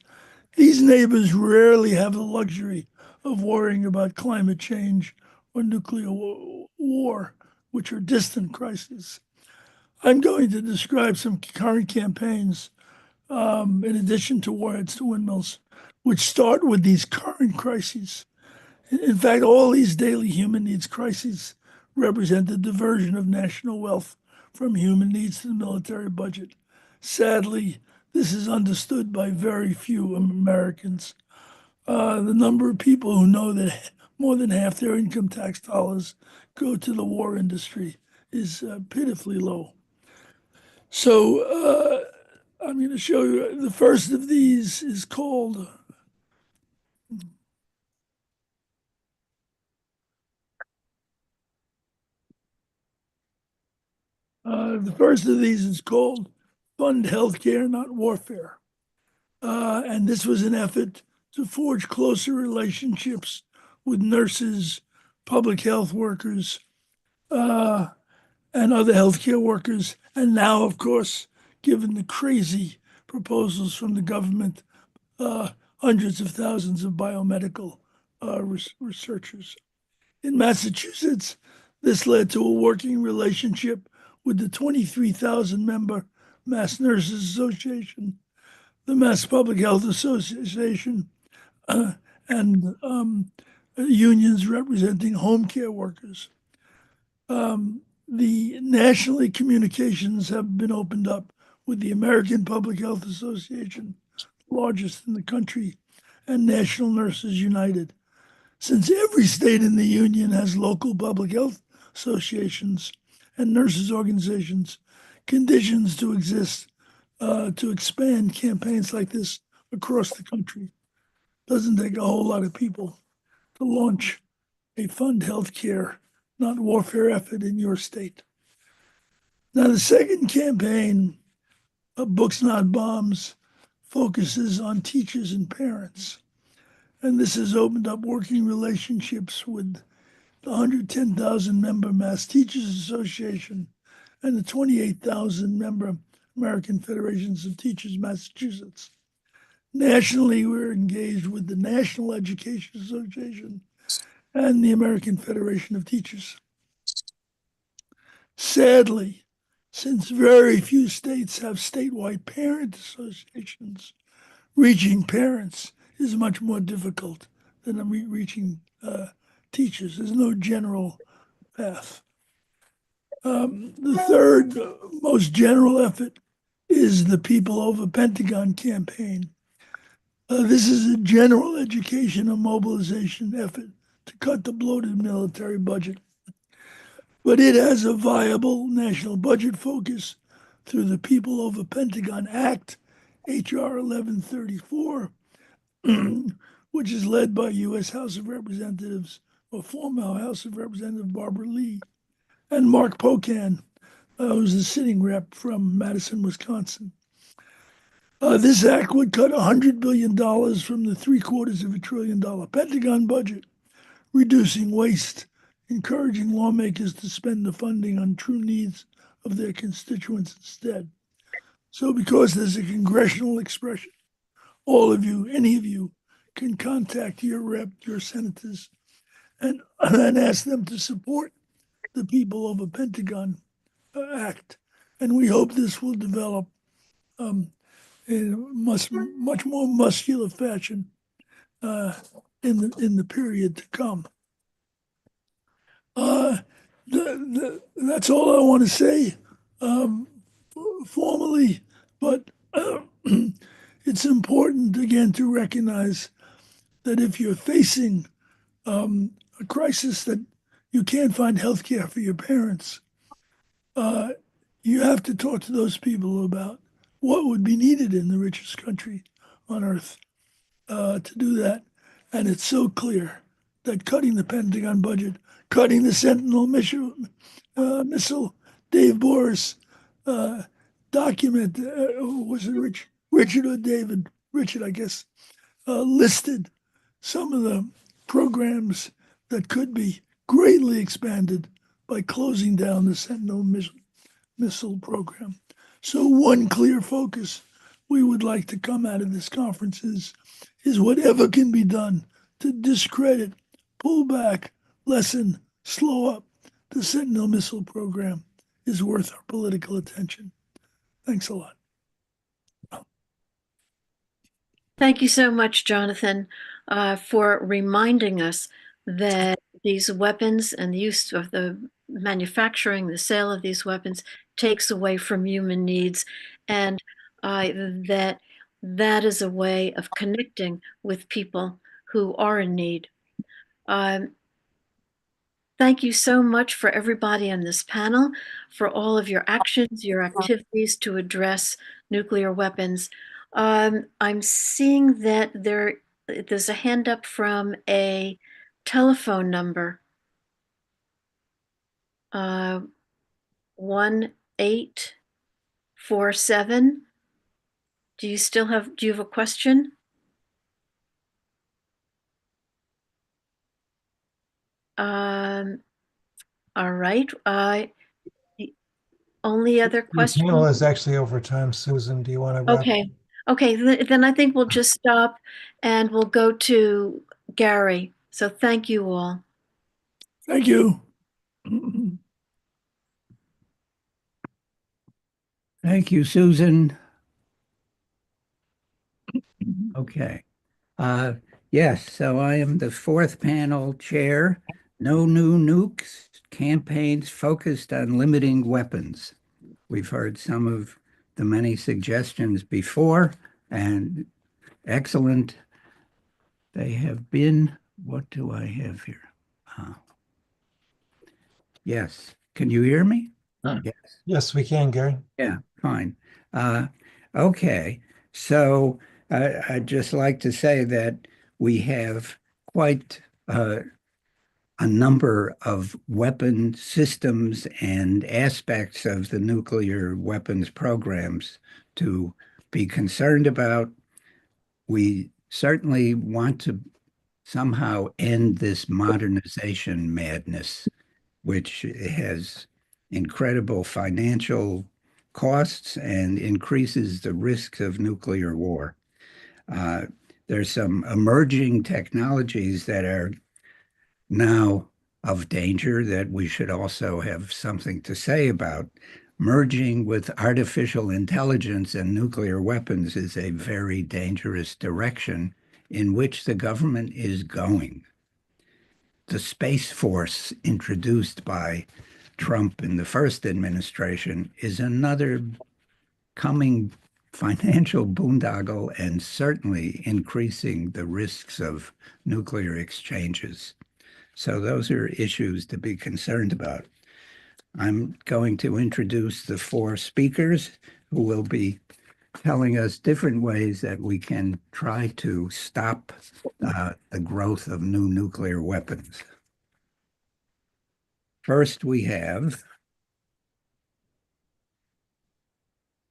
Speaker 10: These neighbors rarely have the luxury of worrying about climate change or nuclear war, which are distant crises. I'm going to describe some current campaigns, in addition to warheads to windmills, which start with these current crises. In fact, all these daily human needs crises represent the diversion of national wealth from human needs to the military budget. Sadly, this is understood by very few Americans. The number of people who know that more than half their income tax dollars go to the war industry is pitifully low. So I'm going to show you the first of these is called Fund Healthcare, Not Warfare. And this was an effort to forge closer relationships with nurses, public health workers, and other healthcare workers. And now, of course, given the crazy proposals from the government, hundreds of thousands of biomedical researchers. In Massachusetts, this led to a working relationship with the 23,000 member Mass Nurses Association, the Mass Public Health Association, and unions representing home care workers. The nationally communications have been opened up with the American Public Health Association, largest in the country, and National Nurses United. Since every state in the union has local public health associations and nurses organizations, conditions to exist to expand campaigns like this across the country. Doesn't take a whole lot of people to launch a fund healthcare, not warfare effort in your state. Now, the second campaign, Books Not Bombs, focuses on teachers and parents. And this has opened up working relationships with the 110,000 member Mass Teachers Association and the 28,000 member American Federations of Teachers, Massachusetts. Nationally, we're engaged with the National Education Association and the American Federation of Teachers. Sadly, since very few states have statewide parent associations, reaching parents is much more difficult than reaching teachers. There's no general path. The third most general effort is the People Over Pentagon campaign. This is a general education and mobilization effort to cut the bloated military budget. But it has a viable national budget focus through the People Over Pentagon Act, H.R. 1134, which is led by U.S. House of Representatives, or former House of Representative Barbara Lee, and Mark Pocan, who's a sitting rep from Madison, Wisconsin. This act would cut $100 billion from the $750 billion Pentagon budget, reducing waste, encouraging lawmakers to spend the funding on true needs of their constituents instead. So, because there's a congressional expression, all of you, any of you, can contact your rep, your senators, and ask them to support the People Over Pentagon act. And we hope this will develop in much more muscular fashion in the period to come. That's all I want to say formally, but it's important again to recognize that if you're facing a crisis that you can't find health care for your parents, you have to talk to those people about what would be needed in the richest country on earth to do that. And it's so clear that cutting the Pentagon budget, cutting the Sentinel missile, Dave Boris document, was it Richard or David? Richard, I guess, listed some of the programs that could be greatly expanded by closing down the Sentinel missile program. So one clear focus we would like to come out of this conference is whatever can be done to discredit, pull back, lessen, slow up the Sentinel missile program is worth our political attention. Thanks a lot.
Speaker 1: Thank you so much, Jonathan, for reminding us that these weapons and the use of the manufacturing, the sale of these weapons takes away from human needs, and that is a way of connecting with people who are in need. Thank you so much for everybody on this panel, for all of your actions, your activities to address nuclear weapons. I'm seeing that there's a hand up from a telephone number. 1847. Do you have a question? All right. The only other
Speaker 3: The
Speaker 1: question.
Speaker 3: panel is actually over time. Susan, do you want to wrap?
Speaker 1: Okay. Then I think we'll just stop and we'll go to Gary. So thank you all.
Speaker 10: Thank you.
Speaker 6: Thank you, Susan. Okay. Yes, so I am the fourth panel chair. No new nukes, campaigns focused on limiting weapons. We've heard some of the many suggestions before, and excellent. They have been, what do I have here? Yes, can you hear me? Yes.
Speaker 3: Yes, we can, Gary.
Speaker 6: Yeah, fine. Okay, so I'd just like to say that we have quite a number of weapon systems and aspects of the nuclear weapons programs to be concerned about. We certainly want to somehow end this modernization madness, which has incredible financial costs and increases the risks of nuclear war. There's some emerging technologies that are now of danger that we should also have something to say about. Merging with artificial intelligence and nuclear weapons is a very dangerous direction in which the government is going. The Space Force introduced by Trump in the first administration is another coming financial boondoggle and certainly increasing the risks of nuclear exchanges. So those are issues to be concerned about. I'm going to introduce the four speakers who will be telling us different ways that we can try to stop the growth of new nuclear weapons. First, we have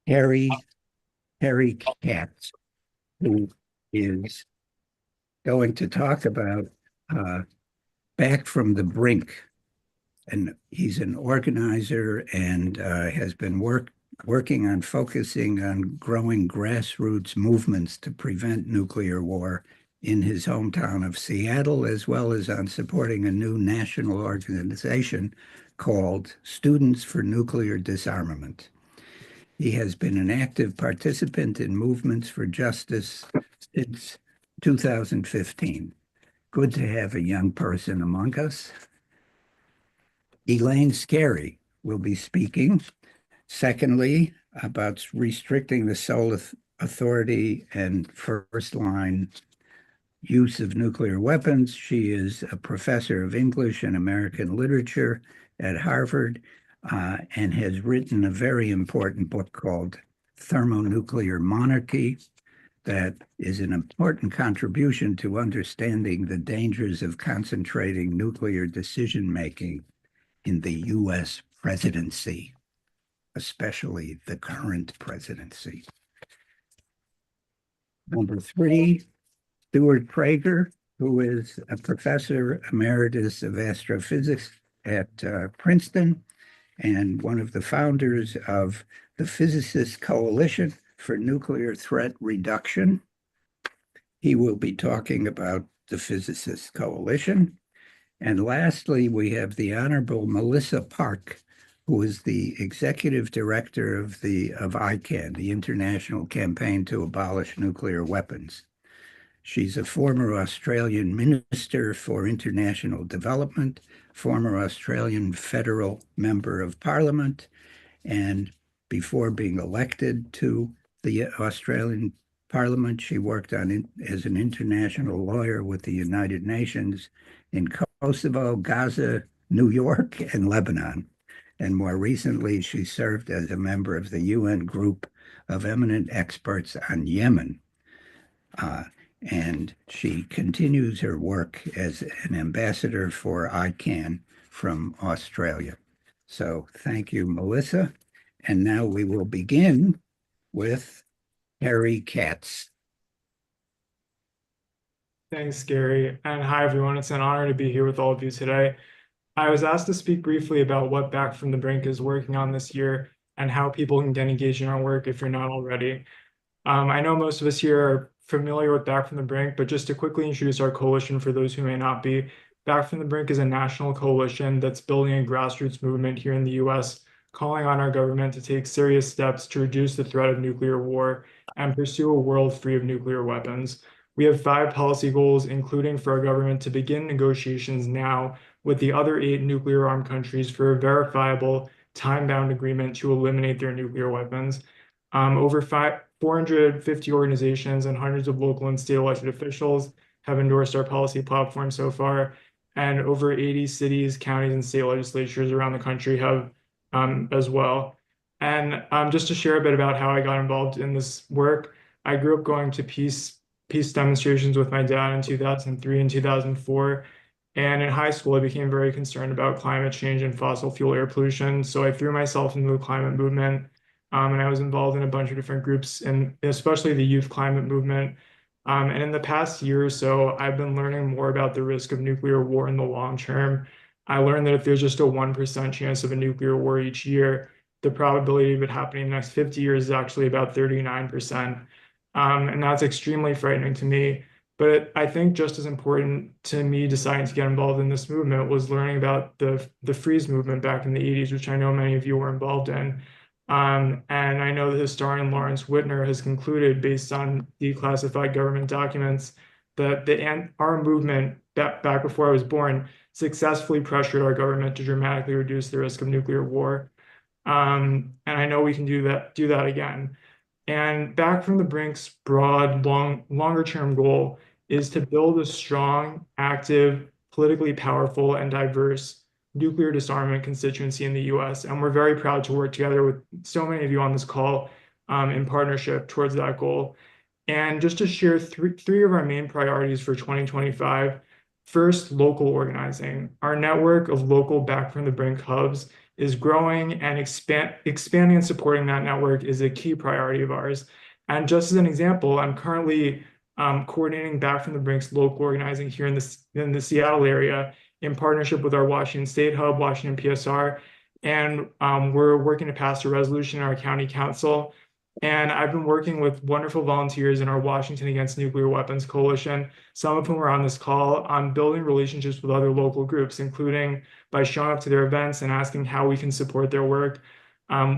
Speaker 6: Harry Katz, who is going to talk about Back from the Brink. And he's an organizer and has been working on focusing on growing grassroots movements to prevent nuclear war in his hometown of Seattle, as well as on supporting a new national organization called Students for Nuclear Disarmament. He has been an active participant in movements for justice since 2015. Good to have a young person among us. Elaine Scarry will be speaking. Secondly, about restricting the sole authority and first line use of nuclear weapons. She is a professor of English and American literature at Harvard and has written a very important book called Thermonuclear Monarchy that is an important contribution to understanding the dangers of concentrating nuclear decision-making in the U.S. presidency, especially the current presidency. Number three, Stuart Prager, who is a professor emeritus of astrophysics at Princeton and one of the founders of the Physicists Coalition for Nuclear Threat Reduction. He will be talking about the Physicists Coalition. And lastly, we have the Honorable Melissa Park, who is the executive director of ICAN, the International Campaign to Abolish Nuclear Weapons. She's a former Australian Minister for International Development, former Australian Federal Member of Parliament, and before being elected to the Australian Parliament, she worked as an international lawyer with the United Nations in Kosovo, Gaza, New York, and Lebanon. And more recently, she served as a member of the UN Group of Eminent Experts on Yemen. And she continues her work as an ambassador for ICAN from Australia. So thank you, Melissa. And now we will begin with Harry Katz.
Speaker 11: Thanks, Gary. And hi, everyone. It's an honor to be here with all of you today. I was asked to speak briefly about what Back from the Brink is working on this year and how people can get engaged in our work if you're not already. I know most of us here are familiar with Back from the Brink, but just to quickly introduce our coalition for those who may not be, Back from the Brink is a national coalition that's building a grassroots movement here in the US, calling on our government to take serious steps to reduce the threat of nuclear war and pursue a world free of nuclear weapons. We have 5 policy goals, including for our government to begin negotiations now with the other 8 nuclear-armed countries for a verifiable, time-bound agreement to eliminate their nuclear weapons. Over 450 organizations and hundreds of local and state elected officials have endorsed our policy platform so far, and over 80 cities, counties, and state legislatures around the country have as well. And just to share a bit about how I got involved in this work, I grew up going to peace demonstrations with my dad in 2003 and 2004. And in high school, I became very concerned about climate change and fossil fuel air pollution. So I threw myself into the climate movement. And I was involved in a bunch of different groups, and especially the youth climate movement. And in the past year or so, I've been learning more about the risk of nuclear war in the long term. I learned that if there's just a 1% chance of a nuclear war each year, the probability of it happening in the next 50 years is actually about 39%. And that's extremely frightening to me. But I think just as important to me deciding to get involved in this movement was learning about the freeze movement back in the 80s, which I know many of you were involved in. And I know the historian Lawrence Whitner has concluded, based on declassified government documents, that our movement back before I was born successfully pressured our government to dramatically reduce the risk of nuclear war. And I know we can do that again. And Back from the Brink's broad, longer-term goal is to build a strong, active, politically powerful, and diverse nuclear disarmament constituency in the US. And we're very proud to work together with so many of you on this call in partnership towards that goal. And just to share three of our main priorities for 2025. First, local organizing. Our network of local Back from the Brink hubs is growing, and expanding and supporting that network is a key priority of ours. And just as an example, I'm currently coordinating Back from the Brink's local organizing here in the Seattle area in partnership with our Washington State Hub, Washington PSR. And we're working to pass a resolution in our county council And I've been working with wonderful volunteers in our Washington Against Nuclear Weapons Coalition, some of whom are on this call, on building relationships with other local groups, including by showing up to their events and asking how we can support their work.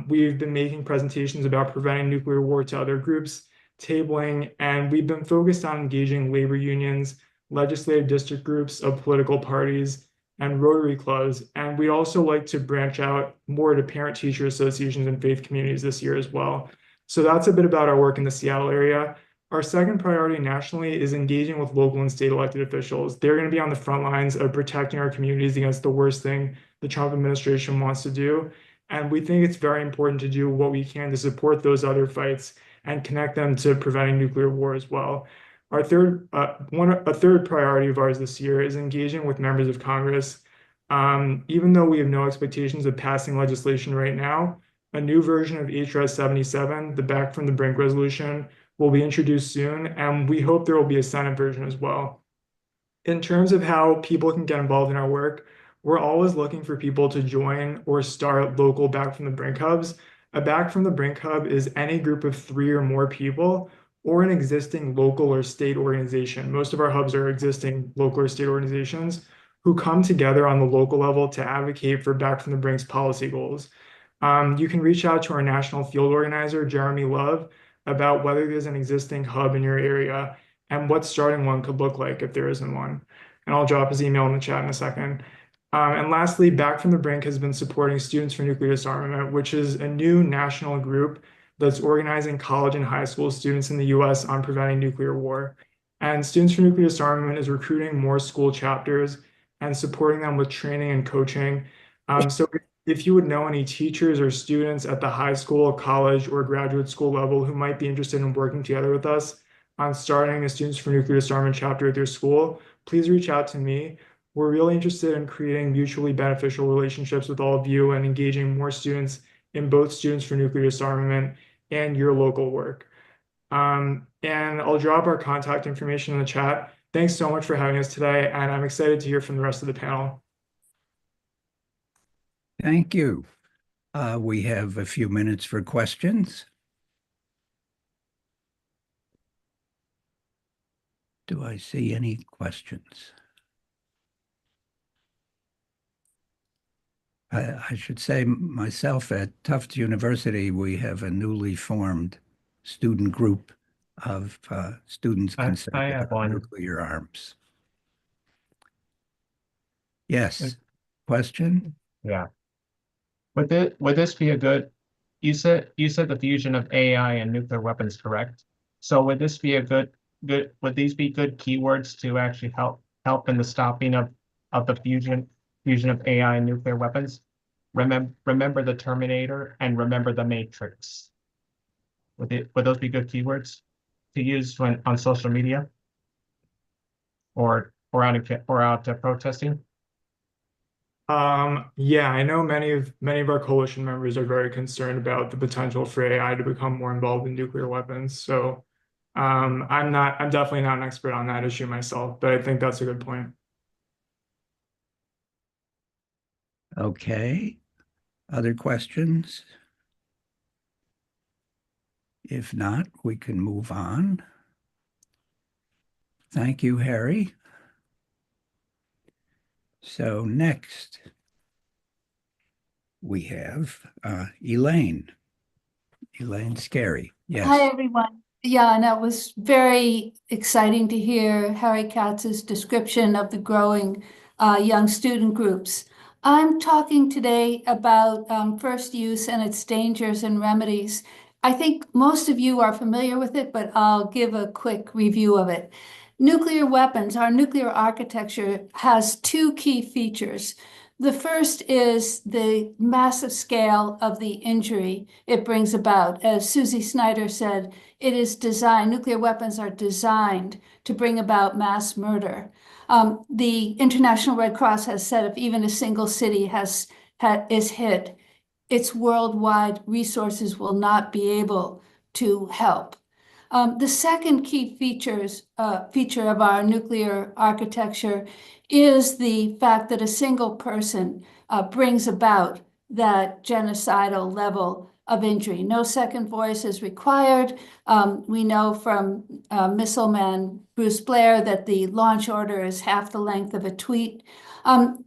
Speaker 11: We've been making presentations about preventing nuclear war to other groups, tabling, and we've been focused on engaging labor unions, legislative district groups of political parties, and Rotary clubs. And we also like to branch out more to parent-teacher associations and faith communities this year as well. So that's a bit about our work in the Seattle area. Our second priority nationally is engaging with local and state elected officials. They're going to be on the front lines of protecting our communities against the worst thing the Trump administration wants to do. And we think it's very important to do what we can to support those other fights and connect them to preventing nuclear war as well. A third priority of ours this year is engaging with members of Congress. Even though we have no expectations of passing legislation right now, a new version of HRS 77, the Back from the Brink resolution, will be introduced soon, and we hope there will be a Senate version as well. In terms of how people can get involved in our work, we're always looking for people to join or start local Back from the Brink hubs. A Back from the Brink hub is any group of 3 or more people or an existing local or state organization. Most of our hubs are existing local or state organizations who come together on the local level to advocate for Back from the Brink's policy goals. You can reach out to our national field organizer, Jeremy Love, about whether there's an existing hub in your area and what starting one could look like if there isn't one. And I'll drop his email in the chat in a second. And lastly, Back from the Brink has been supporting Students for Nuclear Disarmament, which is a new national group that's organizing college and high school students in the US on preventing nuclear war. And Students for Nuclear Disarmament is recruiting more school chapters and supporting them with training and coaching. So if you would know any teachers or students at the high school, college, or graduate school level who might be interested in working together with us on starting a Students for Nuclear Disarmament chapter at their school, please reach out to me. We're really interested in creating mutually beneficial relationships with all of you and engaging more students in both Students for Nuclear Disarmament and your local work. And I'll drop our contact information in the chat. Thanks so much for having us today, and I'm excited to hear from the rest of the panel.
Speaker 6: Thank you. We have a few minutes for questions. Do I see any questions? I should say myself at Tufts University, we have a newly formed student group of students concerned
Speaker 7: I have
Speaker 6: about
Speaker 7: one.
Speaker 6: nuclear arms. Yes, question?
Speaker 7: Yeah. Would this be a good, you said the fusion of AI and nuclear weapons, correct? So would this be a would these be good keywords to actually help in the stopping of the fusion of AI and nuclear weapons? Remember the Terminator and remember the Matrix. Would those be good keywords to use when on social media or out protesting?
Speaker 11: Yeah, I know many of our coalition members are very concerned about the potential for AI to become more involved in nuclear weapons. So I'm definitely not an expert on that issue myself, but I think that's a good point.
Speaker 6: Okay. Other questions? If not, we can move on. Thank you, Harry. So next, we have Elaine. Elaine Scary. Yes.
Speaker 12: Hi, everyone. Yeah, and that was very exciting to hear Harry Katz's description of the growing young student groups. I'm talking today about first use and its dangers and remedies. I think most of you are familiar with it, but I'll give a quick review of it. Nuclear weapons, our nuclear architecture has 2 key features. The first is the massive scale of the injury it brings about. As Susie Snyder said, nuclear weapons are designed to bring about mass murder. The International Red Cross has said if even a single city is hit, its worldwide resources will not be able to help. The second key feature of our nuclear architecture is the fact that a single person brings about that genocidal level of injury. No second voice is required. We know from missile man Bruce Blair that the launch order is half the length of a tweet.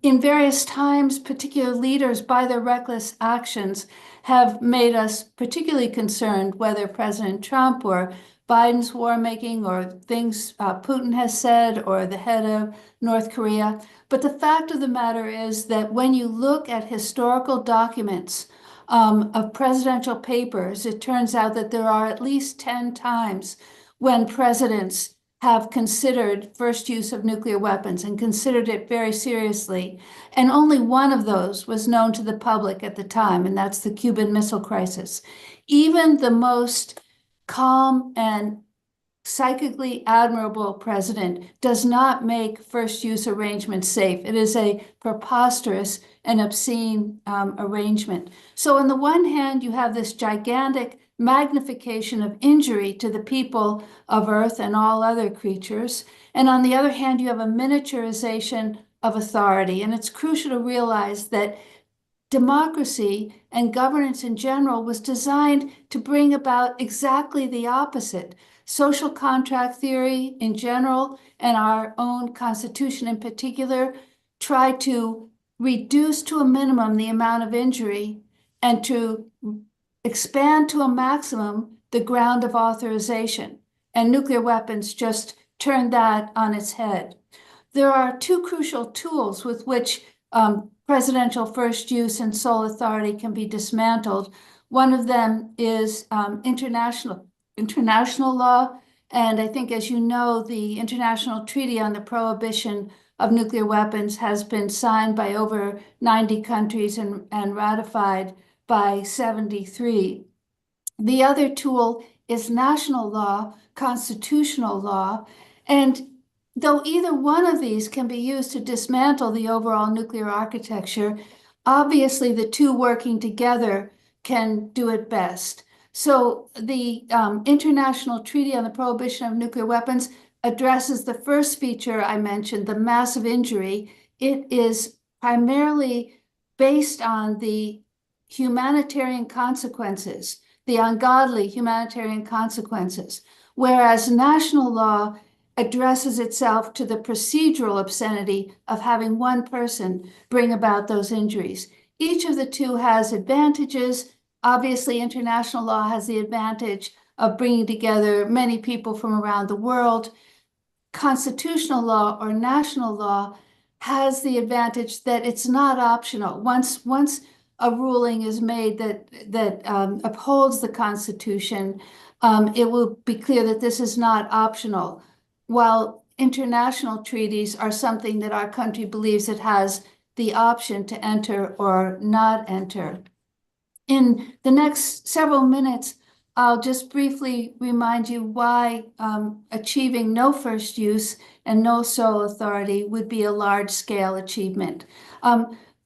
Speaker 12: In various times, particular leaders, by their reckless actions, have made us particularly concerned, whether President Trump or Biden's war making or things Putin has said or the head of North Korea. But the fact of the matter is that when you look at historical documents of presidential papers, it turns out that there are at least 10 times when presidents have considered first use of nuclear weapons and considered it very seriously. And only one of those was known to the public at the time, and that's the Cuban Missile Crisis. Even the most calm and psychically admirable president does not make first use arrangements safe. It is a preposterous and obscene arrangement. So on the one hand, you have this gigantic magnification of injury to the people of Earth and all other creatures. And on the other hand, you have a miniaturization of authority. And it's crucial to realize that democracy and governance in general was designed to bring about exactly the opposite. Social contract theory in general, and our own Constitution in particular, try to reduce to a minimum the amount of injury and to expand to a maximum the ground of authorization. And nuclear weapons just turn that on its head. There are two crucial tools with which presidential first use and sole authority can be dismantled. One of them is international law. And I think, as you know, the International Treaty on the Prohibition of Nuclear Weapons has been signed by over 90 countries and ratified by 73. The other tool is national law, constitutional law. And though either one of these can be used to dismantle the overall nuclear architecture, obviously the two working together can do it best. So the International Treaty on the Prohibition of Nuclear Weapons addresses the first feature I mentioned, the massive injury. It is primarily based on the humanitarian consequences, the ungodly humanitarian consequences, whereas national law addresses itself to the procedural obscenity of having one person bring about those injuries. Each of the two has advantages. Obviously, international law has the advantage of bringing together many people from around the world. Constitutional law or national law has the advantage that it's not optional. Once a ruling is made that upholds the Constitution, it will be clear that this is not optional. While international treaties are something that our country believes it has the option to enter or not enter. In the next several minutes, I'll just briefly remind you why achieving no first use and no sole authority would be a large-scale achievement.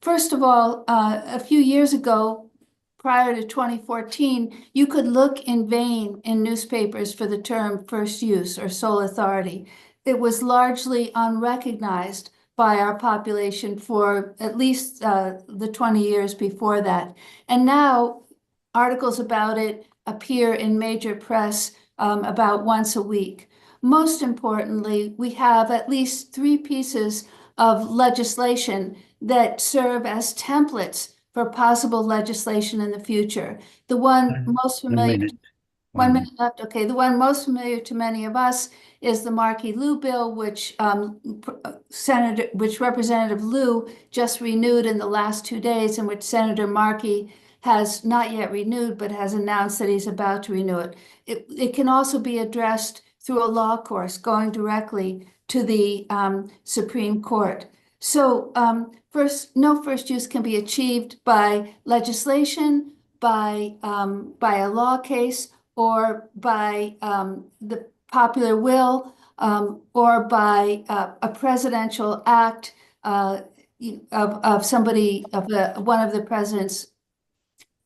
Speaker 12: First of all, a few years ago, prior to 2014, you could look in vain in newspapers for the term first use or sole authority. It was largely unrecognized by our population for at least the 20 years before that. And now articles about it appear in major press about once a week. Most importantly, we have at least 3 pieces of legislation that serve as templates for possible legislation in the future. The one most familiar, 1 minute left. Okay, the one most familiar to many of us is the Markey-Liu bill, which Representative Liu just renewed in the last 2 days, and which Senator Markey has not yet renewed, but has announced that he's about to renew it. It can also be addressed through a law course going directly to the Supreme Court. So no first use can be achieved by legislation, by a law case, or by the popular will, or by a presidential act of somebody, one of the presidents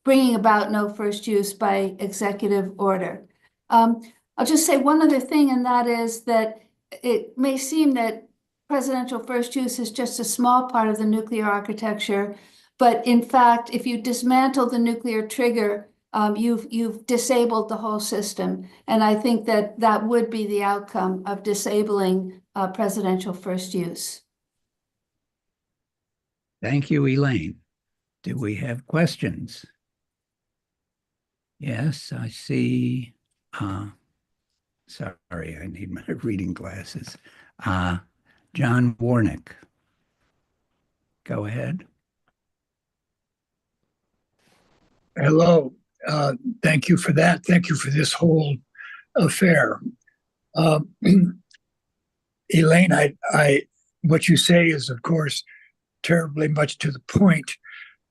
Speaker 12: bringing about no first use by executive order. I'll just say one other thing, and that is that it may seem that presidential first use is just a small part of the nuclear architecture, but in fact, if you dismantle the nuclear trigger, you've disabled the whole system. And I think that that would be the outcome of disabling presidential first use.
Speaker 6: Thank you, Elaine. Do we have questions? Yes, I see. Sorry, I need my reading glasses. John Warnick. Go ahead.
Speaker 13: Hello. Thank you for that. Thank you for this whole affair. Elaine, what you say is, of course, terribly much to the point.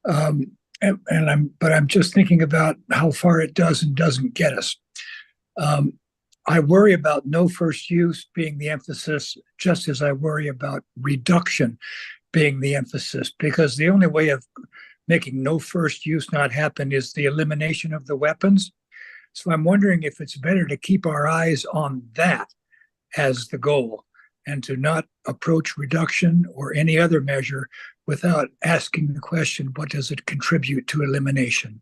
Speaker 13: But I'm just thinking about how far it does and doesn't get us. I worry about no first use being the emphasis, just as I worry about reduction being the emphasis, because the only way of making no first use not happen is the elimination of the weapons. So I'm wondering if it's better to keep our eyes on that as the goal and to not approach reduction or any other measure without asking the question, what does it contribute to elimination?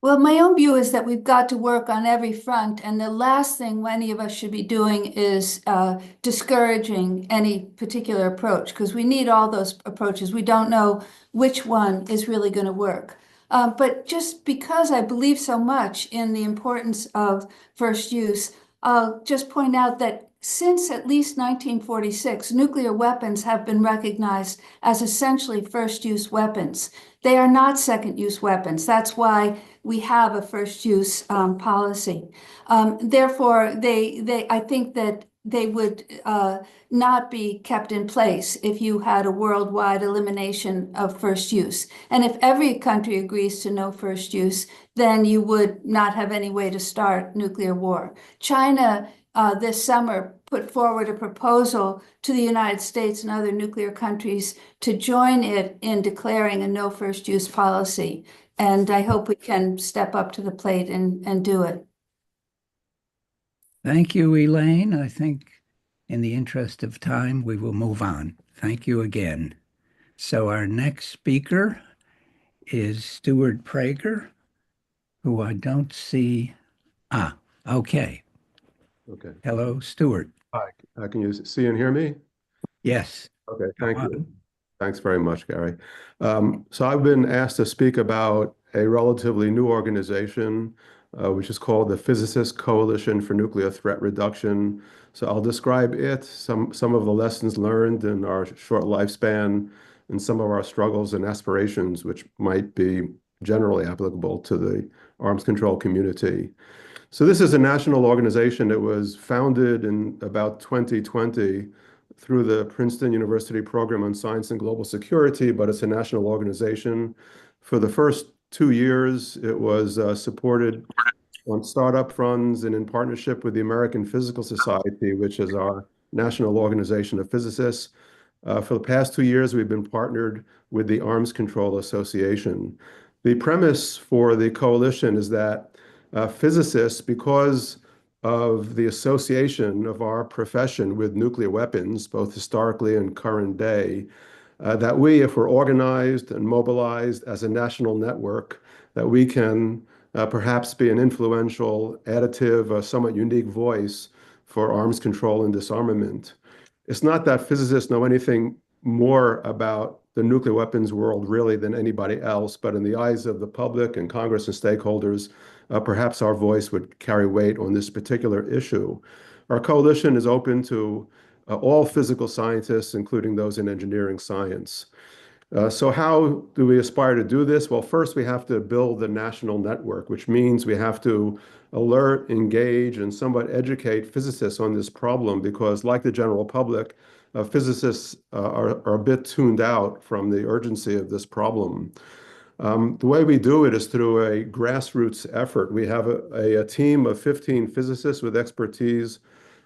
Speaker 12: Well, my own view is that we've got to work on every front, and the last thing any of us should be doing is discouraging any particular approach, because we need all those approaches. We don't know which one is really going to work. But just because I believe so much in the importance of first use, I'll just point out that since at least 1946, nuclear weapons have been recognized as essentially first-use weapons. They are not second-use weapons. That's why we have a first-use policy. Therefore, I think that they would not be kept in place if you had a worldwide elimination of first use. And if every country agrees to no first use, then you would not have any way to start nuclear war. China this summer put forward a proposal to the United States and other nuclear countries to join it in declaring a no first use policy. And I hope we can step up to the plate and do it.
Speaker 6: Thank you, Elaine. I think in the interest of time, we will move on. Thank you again. So our next speaker is Stuart Prager, who I don't see. Okay.
Speaker 14: Okay.
Speaker 6: Hello, Stuart.
Speaker 14: Hi. Can you see and hear me?
Speaker 6: Yes.
Speaker 14: Okay. Thank you. Thanks very much, Gary. So I've been asked to speak about a relatively new organization, which is called the Physicists Coalition for Nuclear Threat Reduction. So I'll describe it, some of the lessons learned in our short lifespan, and some of our struggles and aspirations, which might be generally applicable to the arms control community. So this is a national organization that was founded in about 2020 through the Princeton University Program on Science and Global Security, but it's a national organization. For the first 2 years, it was supported on startup funds and in partnership with the American Physical Society, which is our national organization of physicists. For the past 2 years, we've been partnered with the Arms Control Association. The premise for the coalition is that physicists, because of the association of our profession with nuclear weapons, both historically and current day, that we, if we're organized and mobilized as a national network, that we can perhaps be an influential, additive, somewhat unique voice for arms control and disarmament. It's not that physicists know anything more about the nuclear weapons world really than anybody else, but in the eyes of the public and Congress and stakeholders, perhaps our voice would carry weight on this particular issue. Our coalition is open to all physical scientists, including those in engineering science. So how do we aspire to do this? Well, first we have to build a national network, which means we have to alert, engage, and somewhat educate physicists on this problem, because like the general public, physicists are a bit tuned out from the urgency of this problem. The way we do it is through a grassroots effort. We have a team of 15 physicists with expertise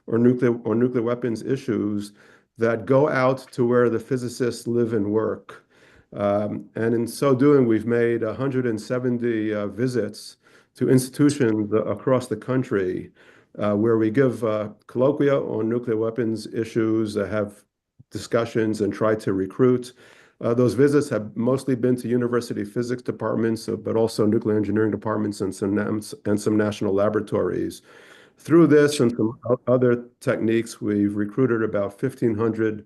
Speaker 14: or nuclear weapons issues that go out to where the physicists live and work. And in so doing, we've made 170 visits to institutions across the country where we give colloquia on nuclear weapons issues, have discussions, and try to recruit Those visits have mostly been to university physics departments, but also nuclear engineering departments and some national laboratories. Through this and some other techniques, we've recruited about 1,500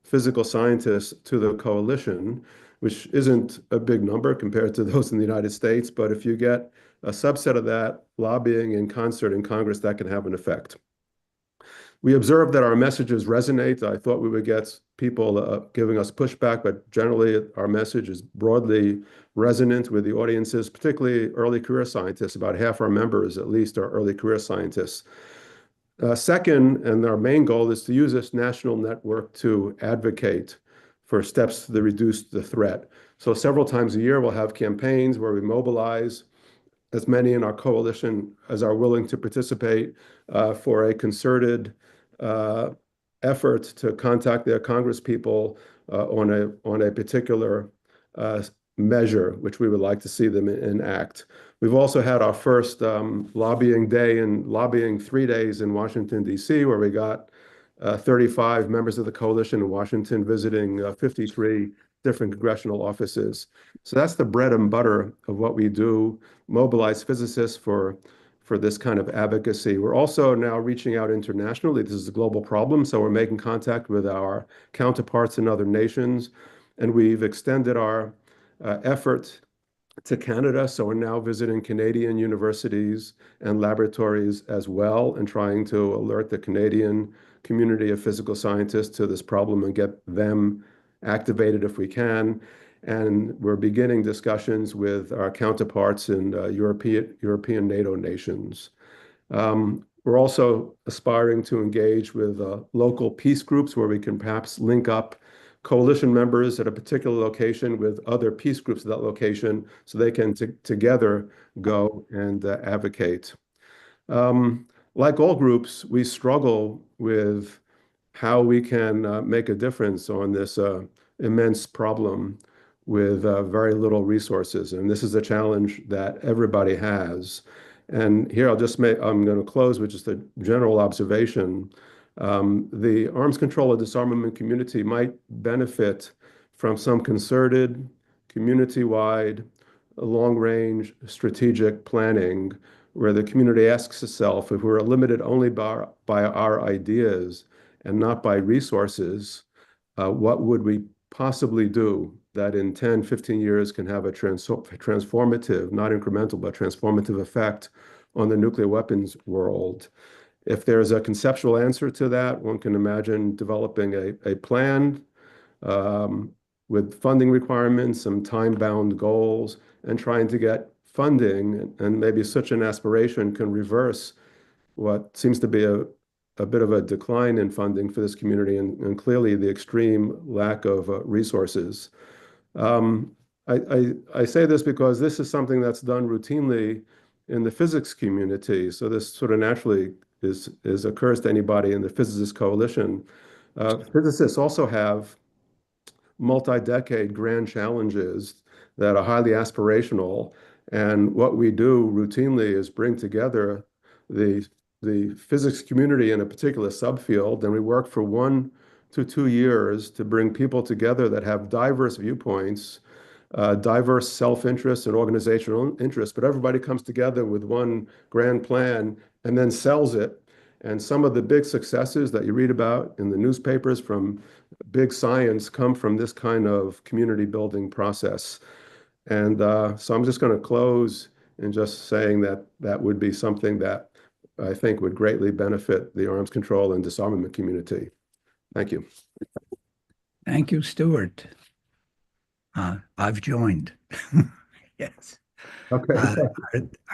Speaker 14: physical scientists to the coalition, which isn't a big number compared to those in the United States. But if you get a subset of that lobbying in concert in Congress, that can have an effect. We observed that our messages resonate. I thought we would get people giving us pushback, but generally our message is broadly resonant with the audiences, particularly early career scientists. About half our members, at least, are early career scientists. Second, and our main goal is to use this national network to advocate for steps to reduce the threat. So several times a year, we'll have campaigns where we mobilize as many in our coalition as are willing to participate for a concerted effort to contact their congresspeople on a particular measure, which we would like to see them enact. We've also had our first lobbying day and lobbying 3 days in Washington, D.C., where we got 35 members of the coalition in Washington visiting 53 different congressional offices. So that's the bread and butter of what we do, mobilize physicists for this kind of advocacy. We're also now reaching out internationally. This is a global problem, so we're making contact with our counterparts in other nations, and we've extended our effort to Canada. So we're now visiting Canadian universities and laboratories as well and trying to alert the Canadian community of physical scientists to this problem and get them activated if we can. And we're beginning discussions with our counterparts in European NATO nations. We're also aspiring to engage with local peace groups where we can perhaps link up coalition members at a particular location with other peace groups at that location so they can together go and advocate. Like all groups, we struggle with how we can make a difference on this immense problem with very little resources. And this is a challenge that everybody has. And here I'm going to close with just a general observation. The arms control and disarmament community might benefit from some concerted, community-wide, long-range strategic planning where the community asks itself, if we're limited only by our ideas and not by resources, what would we possibly do that in 10, 15 years can have a transformative, not incremental, but transformative effect on the nuclear weapons world? If there's a conceptual answer to that, one can imagine developing a plan with funding requirements, some time-bound goals, and trying to get funding, and maybe such an aspiration can reverse what seems to be a bit of a decline in funding for this community and clearly the extreme lack of resources. I say this because this is something that's done routinely in the physics community. So this sort of naturally occurs to anybody in the physicist coalition. Physicists also have multi-decade grand challenges that are highly aspirational. And what we do routinely is bring together the physics community in a particular subfield, and we work for 1 to 2 years to bring people together that have diverse viewpoints, diverse self-interest and organizational interests, but everybody comes together with one grand plan and then sells it. And some of the big successes that you read about in the newspapers from big science come from this kind of community building process. And so I'm just going to close in just saying that that would be something that I think would greatly benefit the arms control and disarmament community. Thank you.
Speaker 6: Thank you, Stuart. I've joined. Yes.
Speaker 14: Okay.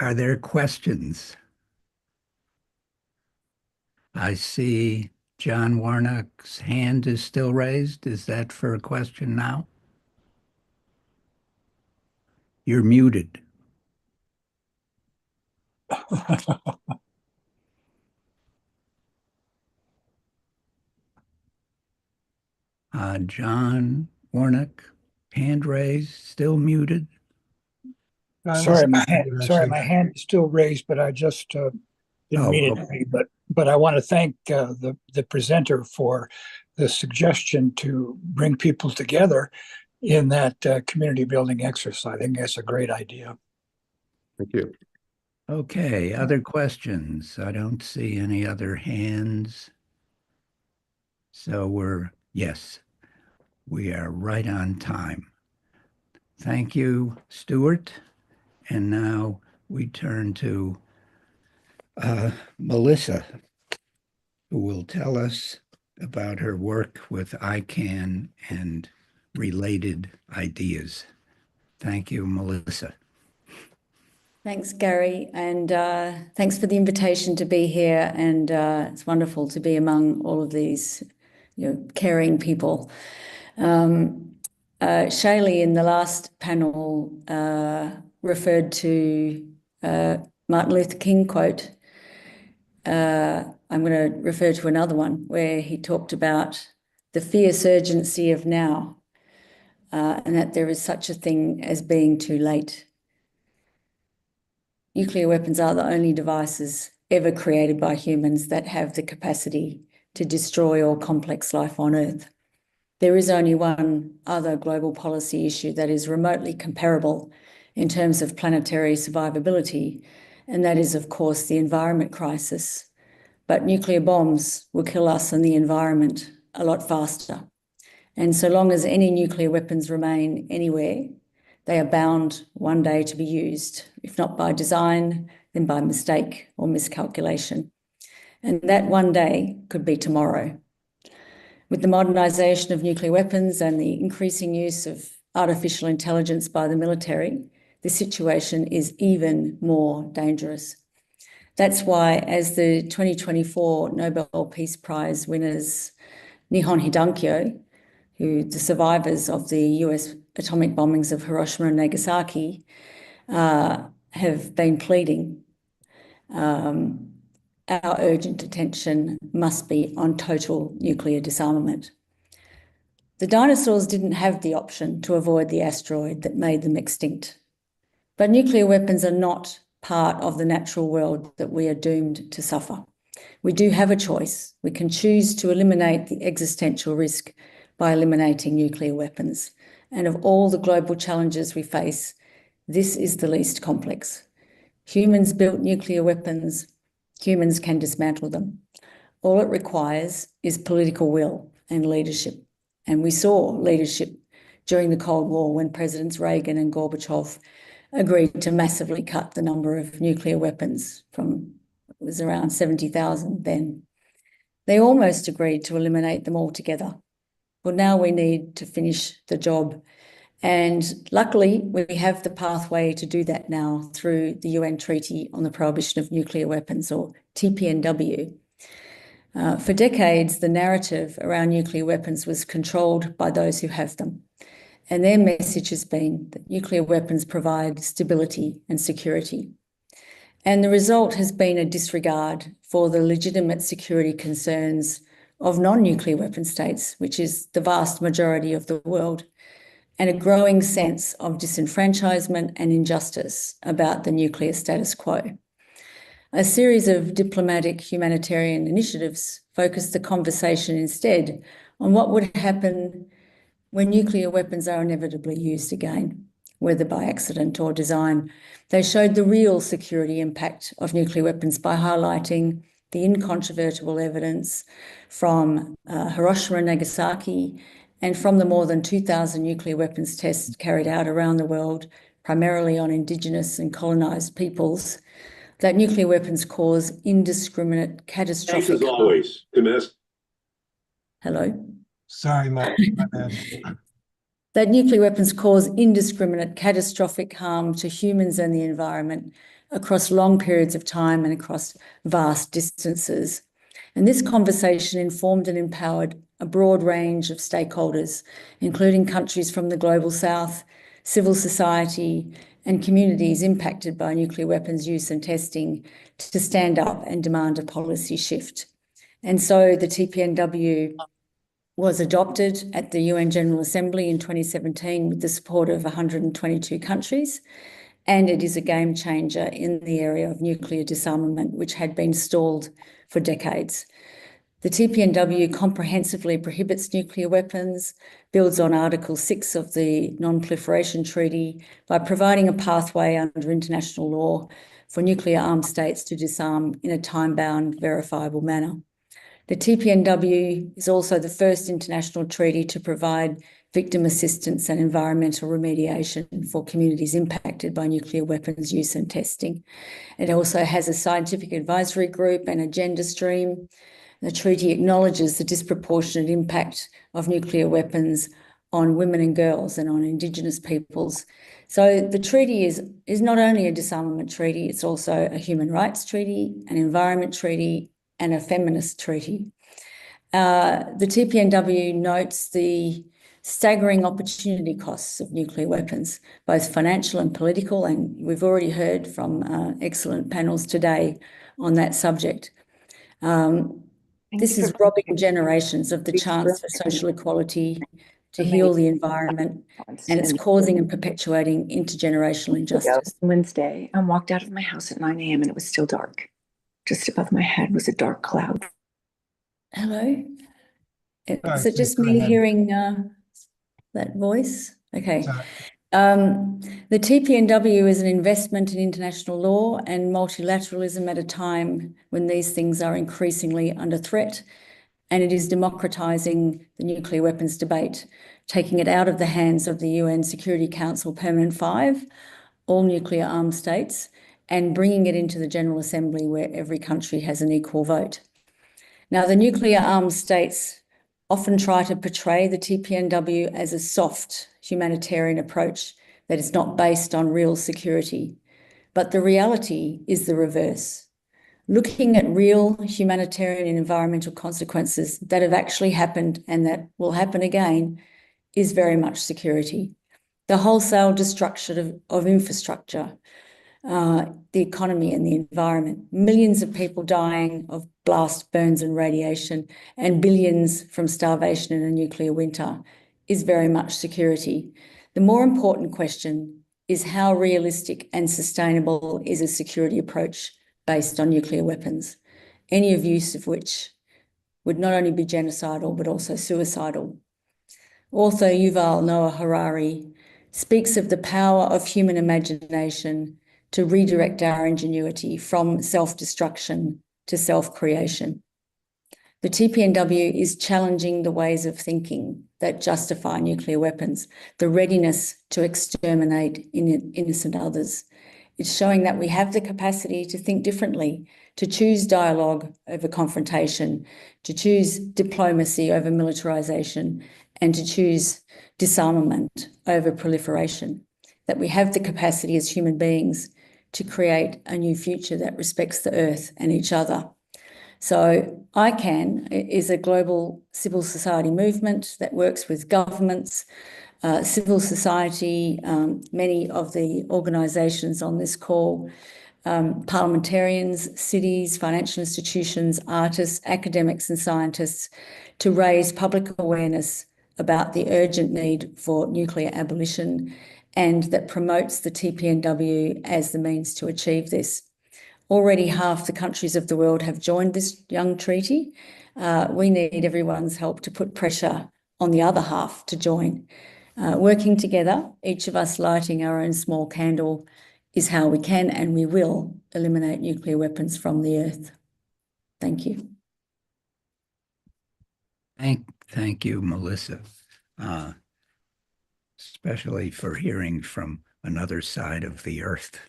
Speaker 6: Are there questions? I see John Warnock's hand is still raised. Is that for a question now? You're muted. John Warnock, hand raised, still muted.
Speaker 13: Sorry, my hand is still raised, but I just didn't mean it to be. But I want to thank the presenter for the suggestion to bring people together in that community building exercise. I think that's a great idea.
Speaker 14: Thank you.
Speaker 6: Okay, other questions? I don't see any other hands. So yes, we are right on time. Thank you, Stuart. And now we turn to Melissa, who will tell us about her work with ICANN and related ideas. Thank you, Melissa.
Speaker 15: Thanks, Gary, and thanks for the invitation to be here. And it's wonderful to be among all of these, caring people. Shaylee in the last panel referred to Martin Luther King quote. I'm going to refer to another one where he talked about the fierce urgency of now, and that there is such a thing as being too late. Nuclear weapons are the only devices ever created by humans that have the capacity to destroy all complex life on Earth. There is only one other global policy issue that is remotely comparable in terms of planetary survivability, and that is, of course, the environment crisis. But nuclear bombs will kill us and the environment a lot faster. And so long as any nuclear weapons remain anywhere, they are bound one day to be used, if not by design, then by mistake or miscalculation. And that one day could be tomorrow. With the modernisation of nuclear weapons and the increasing use of artificial intelligence by the military, the situation is even more dangerous. That's why, as the 2024 Nobel Peace Prize winners, Nihon Hidankyo, the survivors of the US atomic bombings of Hiroshima and Nagasaki, have been pleading, our urgent attention must be on total nuclear disarmament. The dinosaurs didn't have the option to avoid the asteroid that made them extinct. But nuclear weapons are not part of the natural world that we are doomed to suffer. We do have a choice. We can choose to eliminate the existential risk by eliminating nuclear weapons. And of all the global challenges we face, this is the least complex. Humans built nuclear weapons. Humans can dismantle them. All it requires is political will and leadership. And we saw leadership during the Cold War when Presidents Reagan and Gorbachev agreed to massively cut the number of nuclear weapons from, it was around 70,000 then. They almost agreed to eliminate them altogether. Well, now we need to finish the job. And luckily, we have the pathway to do that now through the UN Treaty on the Prohibition of Nuclear Weapons, or TPNW. For decades, the narrative around nuclear weapons was controlled by those who have them. And their message has been that nuclear weapons provide stability and security. And the result has been a disregard for the legitimate security concerns of non-nuclear weapon states, which is the vast majority of the world, and a growing sense of disenfranchisement and injustice about the nuclear status quo. A series of diplomatic humanitarian initiatives focused the conversation instead on what would happen when nuclear weapons are inevitably used again, whether by accident or design. They showed the real security impact of nuclear weapons by highlighting the incontrovertible evidence from Hiroshima and Nagasaki and from the more than 2,000 nuclear weapons tests carried out around the world, primarily on Indigenous and colonised peoples, that nuclear weapons cause indiscriminate, catastrophic...
Speaker 16: Thanks as always.
Speaker 15: Hello?
Speaker 3: Sorry, my bad.
Speaker 15: That nuclear weapons cause indiscriminate, catastrophic harm to humans and the environment across long periods of time and across vast distances. And this conversation informed and empowered a broad range of stakeholders, including countries from the global south, civil society, and communities impacted by nuclear weapons use and testing, to stand up and demand a policy shift. And so the TPNW was adopted at the UN General Assembly in 2017 with the support of 122 countries, and it is a game changer in the area of nuclear disarmament, which had been stalled for decades. The TPNW comprehensively prohibits nuclear weapons, builds on Article 6 of the Non-Proliferation Treaty by providing a pathway under international law for nuclear armed states to disarm in a time-bound, verifiable manner. The TPNW is also the first international treaty to provide victim assistance and environmental remediation for communities impacted by nuclear weapons use and testing. It also has a scientific advisory group and agenda stream. The treaty acknowledges the disproportionate impact of nuclear weapons on women and girls and on Indigenous peoples. So the treaty is not only a disarmament treaty, it's also a human rights treaty, an environment treaty, and a feminist treaty. The TPNW notes the staggering opportunity costs of nuclear weapons, both financial and political, and we've already heard from excellent panels today on that subject. This is robbing generations of the chance for social equality, to heal the environment, and it's causing and perpetuating intergenerational injustice.
Speaker 16: Wednesday, I walked out of my house at 9 a.m. and it was still dark. Just above my head was a dark cloud.
Speaker 15: Hello?
Speaker 3: Sorry,
Speaker 15: Is it just
Speaker 3: please go
Speaker 15: me
Speaker 3: ahead.
Speaker 15: hearing that voice? Okay.
Speaker 3: Sorry.
Speaker 15: The TPNW is an investment in international law and multilateralism at a time when these things are increasingly under threat, and it is democratising the nuclear weapons debate, taking it out of the hands of the UN Security Council Permanent Five, all nuclear armed states, and bringing it into the General Assembly where every country has an equal vote. Now, the nuclear armed states often try to portray the TPNW as a soft humanitarian approach that is not based on real security. But the reality is the reverse. Looking at real humanitarian and environmental consequences that have actually happened and that will happen again is very much security. The wholesale destruction of infrastructure, the economy and the environment, millions of people dying of blast burns and radiation, and billions from starvation in a nuclear winter is very much security. The more important question is how realistic and sustainable is a security approach based on nuclear weapons, any of use of which would not only be genocidal but also suicidal. Author Yuval Noah Harari speaks of the power of human imagination to redirect our ingenuity from self-destruction to self-creation. The TPNW is challenging the ways of thinking that justify nuclear weapons, the readiness to exterminate innocent others. It's showing that we have the capacity to think differently, to choose dialogue over confrontation, to choose diplomacy over militarization, and to choose disarmament over proliferation. That we have the capacity as human beings to create a new future that respects the earth and each other. So ICAN is a global civil society movement that works with governments, civil society, many of the organisations on this call, parliamentarians, cities, financial institutions, artists, academics and scientists to raise public awareness about the urgent need for nuclear abolition and that promotes the TPNW as the means to achieve this. Already half the countries of the world have joined this young treaty. We need everyone's help to put pressure on the other half to join. Working together, each of us lighting our own small candle, is how we can and we will eliminate nuclear weapons from the earth. Thank you.
Speaker 6: Thank you, Melissa, especially for hearing from another side of the earth.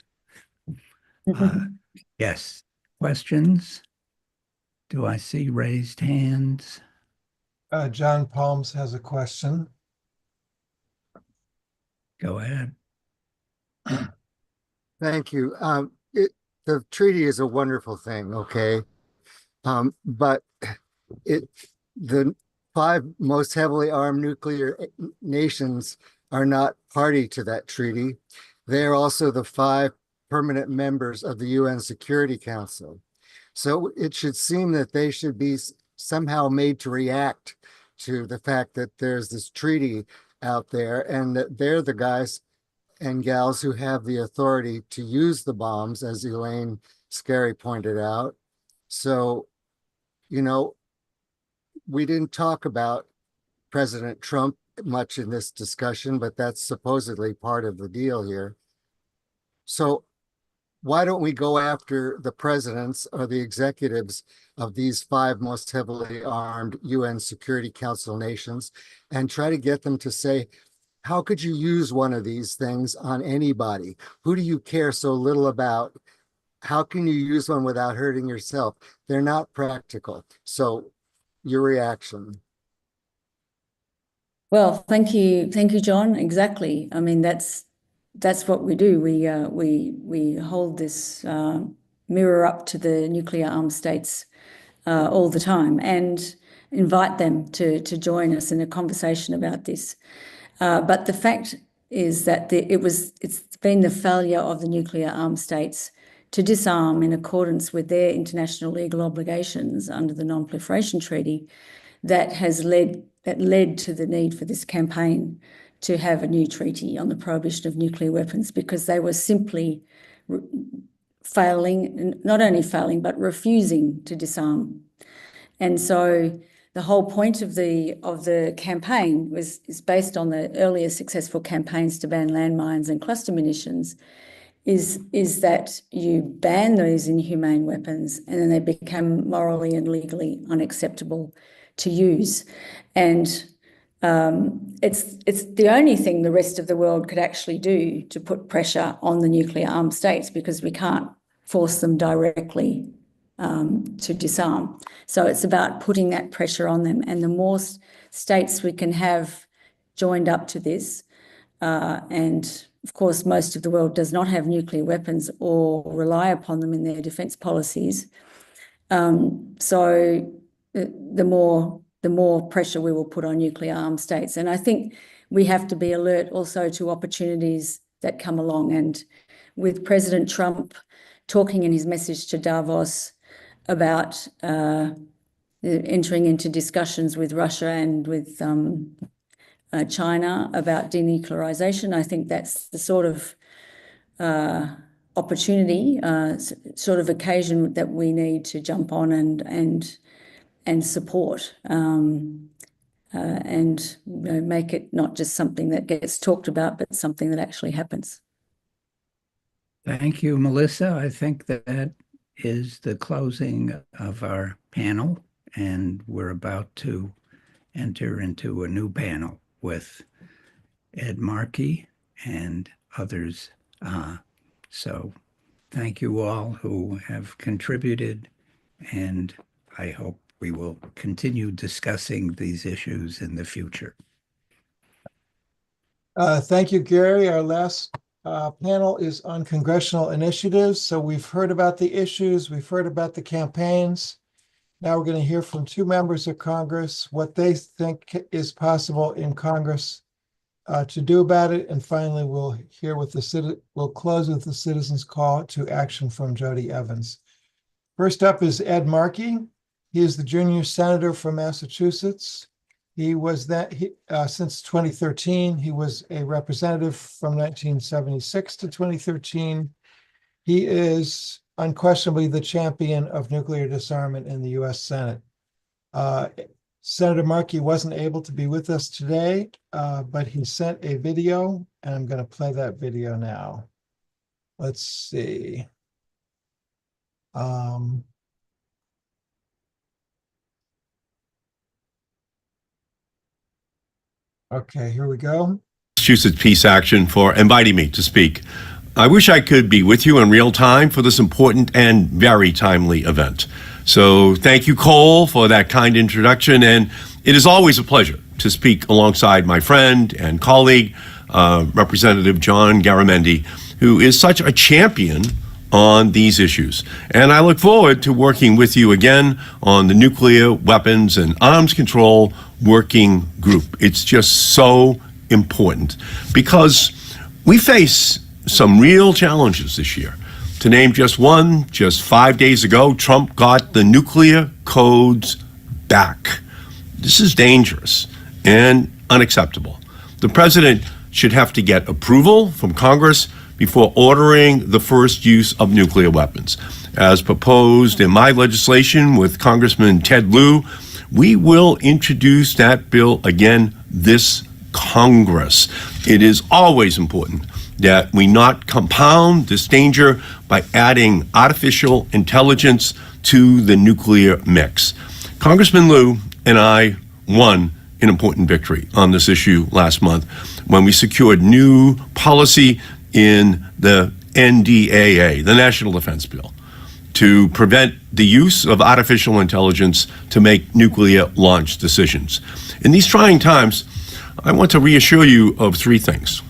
Speaker 6: Yes, questions? Do I see raised hands?
Speaker 3: John Palms has a question.
Speaker 6: Go ahead.
Speaker 5: Thank you. The treaty is a wonderful thing, okay? But the 5 most heavily armed nuclear nations are not party to that treaty. They are also the 5 permanent members of the UN Security Council. So it should seem that they should be somehow made to react to the fact that there's this treaty out there and that they're the guys and gals who have the authority to use the bombs, as Elaine Scarry pointed out. So, you know, we didn't talk about President Trump much in this discussion, but that's supposedly part of the deal here. So why don't we go after the presidents or the executives of these 5 most heavily armed UN Security Council nations and try to get them to say, how could you use one of these things on anybody? Who do you care so little about? How can you use one without hurting yourself? They're not practical. So your reaction.
Speaker 15: Well, thank you, John. Exactly. I mean, that's what we do. We hold this mirror up to the nuclear armed states all the time and invite them to join us in a conversation about this. But the fact is that it's been the failure of the nuclear armed states to disarm in accordance with their international legal obligations under the Non-Proliferation Treaty that led to the need for this campaign to have a new treaty on the prohibition of nuclear weapons, because they were simply not only failing, but refusing to disarm. And so the whole point of the campaign is based on the earlier successful campaigns to ban landmines and cluster munitions, is that you ban those inhumane weapons and then they become morally and legally unacceptable to use. And it's the only thing the rest of the world could actually do to put pressure on the nuclear armed states, because we can't force them directly to disarm. So it's about putting that pressure on them. And the more states we can have joined up to this, and of course, most of the world does not have nuclear weapons or rely upon them in their defence policies. So the more pressure we will put on nuclear armed states. And I think we have to be alert also to opportunities that come along. And with President Trump talking in his message to Davos about entering into discussions with Russia and with China about denuclearization, I think that's the sort of opportunity, sort of occasion that we need to jump on and support, and make it not just something that gets talked about, but something that actually happens.
Speaker 6: Thank you, Melissa. I think that is the closing of our panel, and we're about to enter into a new panel with Ed Markey and others. So thank you all who have contributed, and I hope we will continue discussing these issues in the future.
Speaker 3: Thank you, Gary. Our last panel is on congressional initiatives. So we've heard about the issues, we've heard about the campaigns. Now we're going to hear from 2 members of Congress, what they think is possible in Congress to do about it. And finally, we'll close with the citizens' call to action from Jody Evans. First up is Ed Markey. He is the junior senator from Massachusetts. He was since 2013. He was a representative from 1976 to 2013. He is unquestionably the champion of nuclear disarmament in the U.S. Senate. Senator Markey wasn't able to be with us today, but he sent a video, and I'm going to play that video now. Let's see. Okay, here we go.
Speaker 17: Massachusetts Peace Action for inviting me to speak. I wish I could be with you in real time for this important and very timely event. So thank you, Cole, for that kind introduction. And it is always a pleasure to speak alongside my friend and colleague, Representative John Garamendi, who is such a champion on these issues. And I look forward to working with you again on the Nuclear Weapons and Arms Control Working Group. It's just so important because we face some real challenges this year. To name just one, just 5 days ago, Trump got the nuclear codes back. This is dangerous and unacceptable. The president should have to get approval from Congress before ordering the first use of nuclear weapons. As proposed in my legislation with Congressman Ted Lieu, We will introduce that bill again this Congress. It is always important that we not compound this danger by adding artificial intelligence to the nuclear mix. Congressman Liu and I won an important victory on this issue last month when we secured new policy in the NDAA, the National Defense Bill, to prevent the use of artificial intelligence to make nuclear launch decisions. In these trying times, I want to reassure you of three things.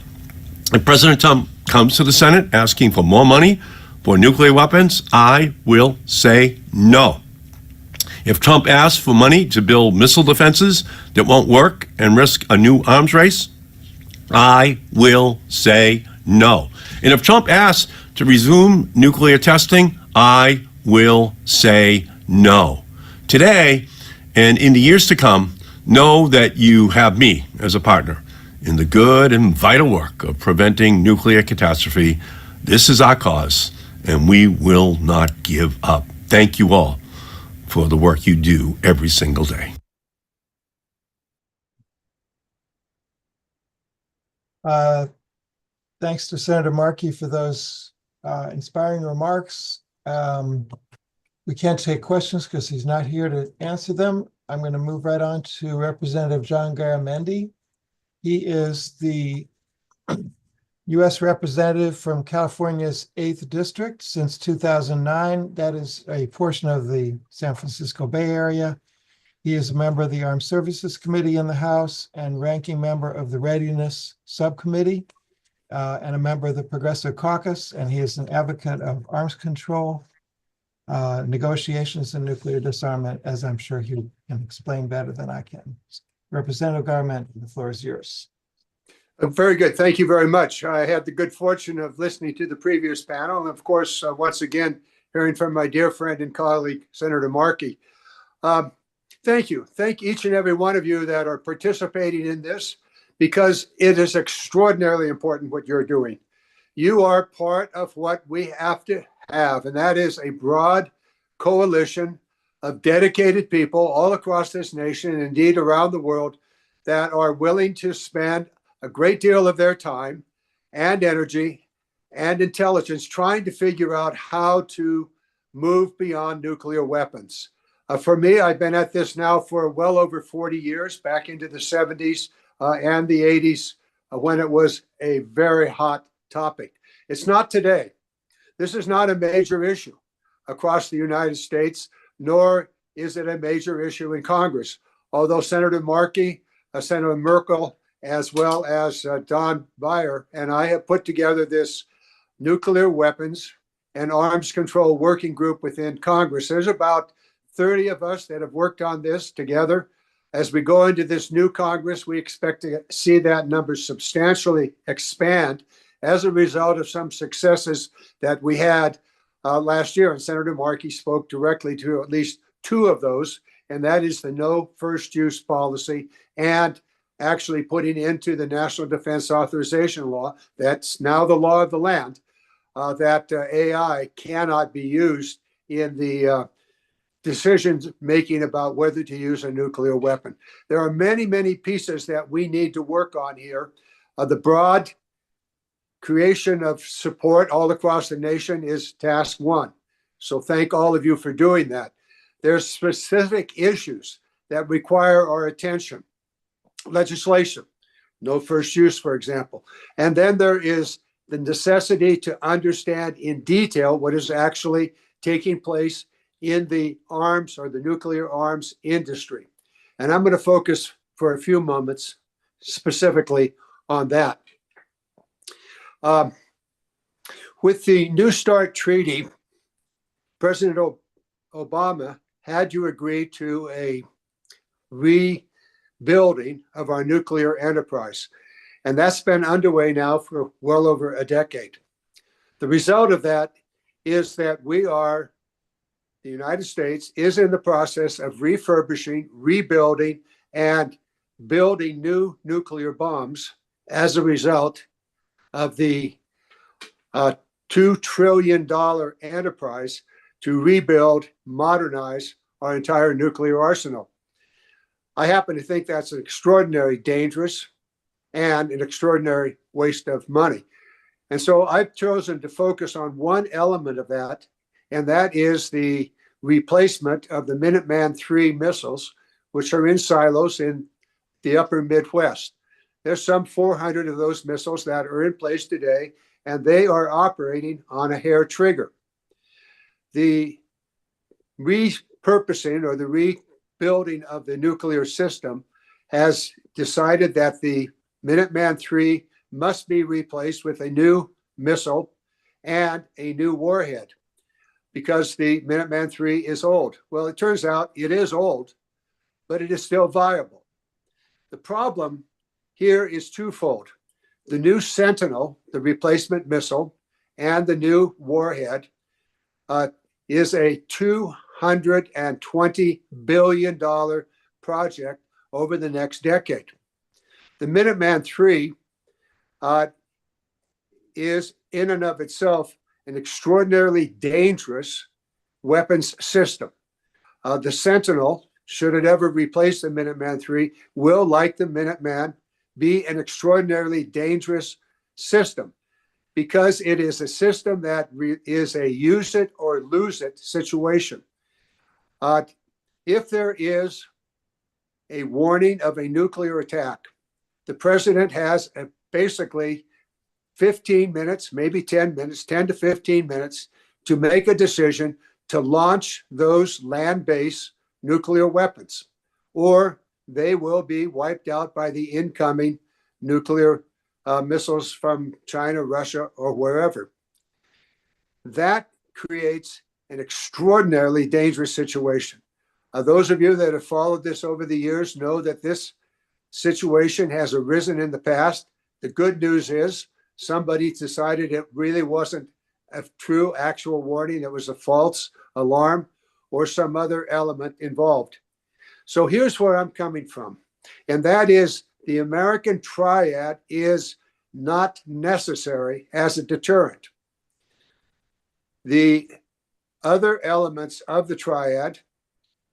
Speaker 17: If President Trump comes to the Senate asking for more money for nuclear weapons, I will say no. If Trump asks for money to build missile defenses that won't work and risk a new arms race, I will say no. And if Trump asks to resume nuclear testing, I will say no. Today, and in the years to come, know that you have me as a partner in the good and vital work of preventing nuclear catastrophe. This is our cause, and we will not give up. Thank you all for the work you do every single day.
Speaker 3: Thanks to Senator Markey for those inspiring remarks. We can't take questions because he's not here to answer them. I'm going to move right on to Representative John Garamendi. He is the U.S. Representative from California's 8th District since 2009. That is a portion of the San Francisco Bay Area. He is a member of the Armed Services Committee in the House and ranking member of the Readiness Subcommittee and a member of the Progressive Caucus. And he is an advocate of arms control, negotiations, and nuclear disarmament, as I'm sure he can explain better than I can. Representative Garamendi, the floor is yours.
Speaker 18: Very good. Thank you very much. I had the good fortune of listening to the previous panel. And of course, once again, hearing from my dear friend and colleague, Senator Markey. Thank you. Thank each and every one of you that are participating in this, because it is extraordinarily important what you're doing. You are part of what we have to have, and that is a broad coalition of dedicated people all across this nation and indeed around the world that are willing to spend a great deal of their time and energy and intelligence trying to figure out how to move beyond nuclear weapons. For me, I've been at this now for well over 40 years, back into the 70s and the 80s when it was a very hot topic. It's not today. This is not a major issue across the United States, nor is it a major issue in Congress. Although Senator Markey, Senator Merkel, as well as Don Beyer and I have put together this nuclear weapons and arms control working group within Congress. There's about 30 of us that have worked on this together. As we go into this new Congress, we expect to see that number substantially expand as a result of some successes that we had last year. And Senator Markey spoke directly to at least two of those, and that is the no first use policy and actually putting into the National Defense Authorization Law, that's now the law of the land, that AI cannot be used in the decisions making about whether to use a nuclear weapon. There are many, many pieces that we need to work on here. The broad creation of support all across the nation is task one. So thank all of you for doing that. There's specific issues that require our attention. Legislation, no first use, for example. And then there is the necessity to understand in detail what is actually taking place in the arms or the nuclear arms industry. And I'm going to focus for a few moments specifically on that. With the New START treaty, President Obama had you agree to a rebuilding of our nuclear enterprise. And that's been underway now for well over a decade. The result of that is that the United States is in the process of refurbishing, rebuilding, and building new nuclear bombs as a result of the $2 trillion enterprise to rebuild, modernize our entire nuclear arsenal. I happen to think that's an extraordinary dangerous and an extraordinary waste of money. And so I've chosen to focus on one element of that, and that is the replacement of the Minuteman III missiles, which are in silos in the upper Midwest. There's some 400 of those missiles that are in place today, and they are operating on a hair trigger. The repurposing or the rebuilding of the nuclear system has decided that the Minuteman III must be replaced with a new missile and a new warhead because the Minuteman III is old. Well, it turns out it is old, but it is still viable. The problem here is twofold. The new Sentinel, the replacement missile, and the new warhead is a $220 billion project over the next decade. The Minuteman III is in and of itself an extraordinarily dangerous weapons system. The Sentinel, should it ever replace the Minuteman III, will, like the Minuteman, be an extraordinarily dangerous system because it is a system that is a use it or lose it situation. If there is a warning of a nuclear attack, the president has basically 15 minutes, maybe 10 minutes, 10 to 15 minutes to make a decision to launch those land-based nuclear weapons, or they will be wiped out by the incoming nuclear missiles from China, Russia, or wherever. That creates an extraordinarily dangerous situation. Those of you that have followed this over the years know that this situation has arisen in the past. The good news is somebody decided it really wasn't a true actual warning. It was a false alarm or some other element involved. So here's where I'm coming from. And that is the American triad is not necessary as a deterrent. The other elements of the triad,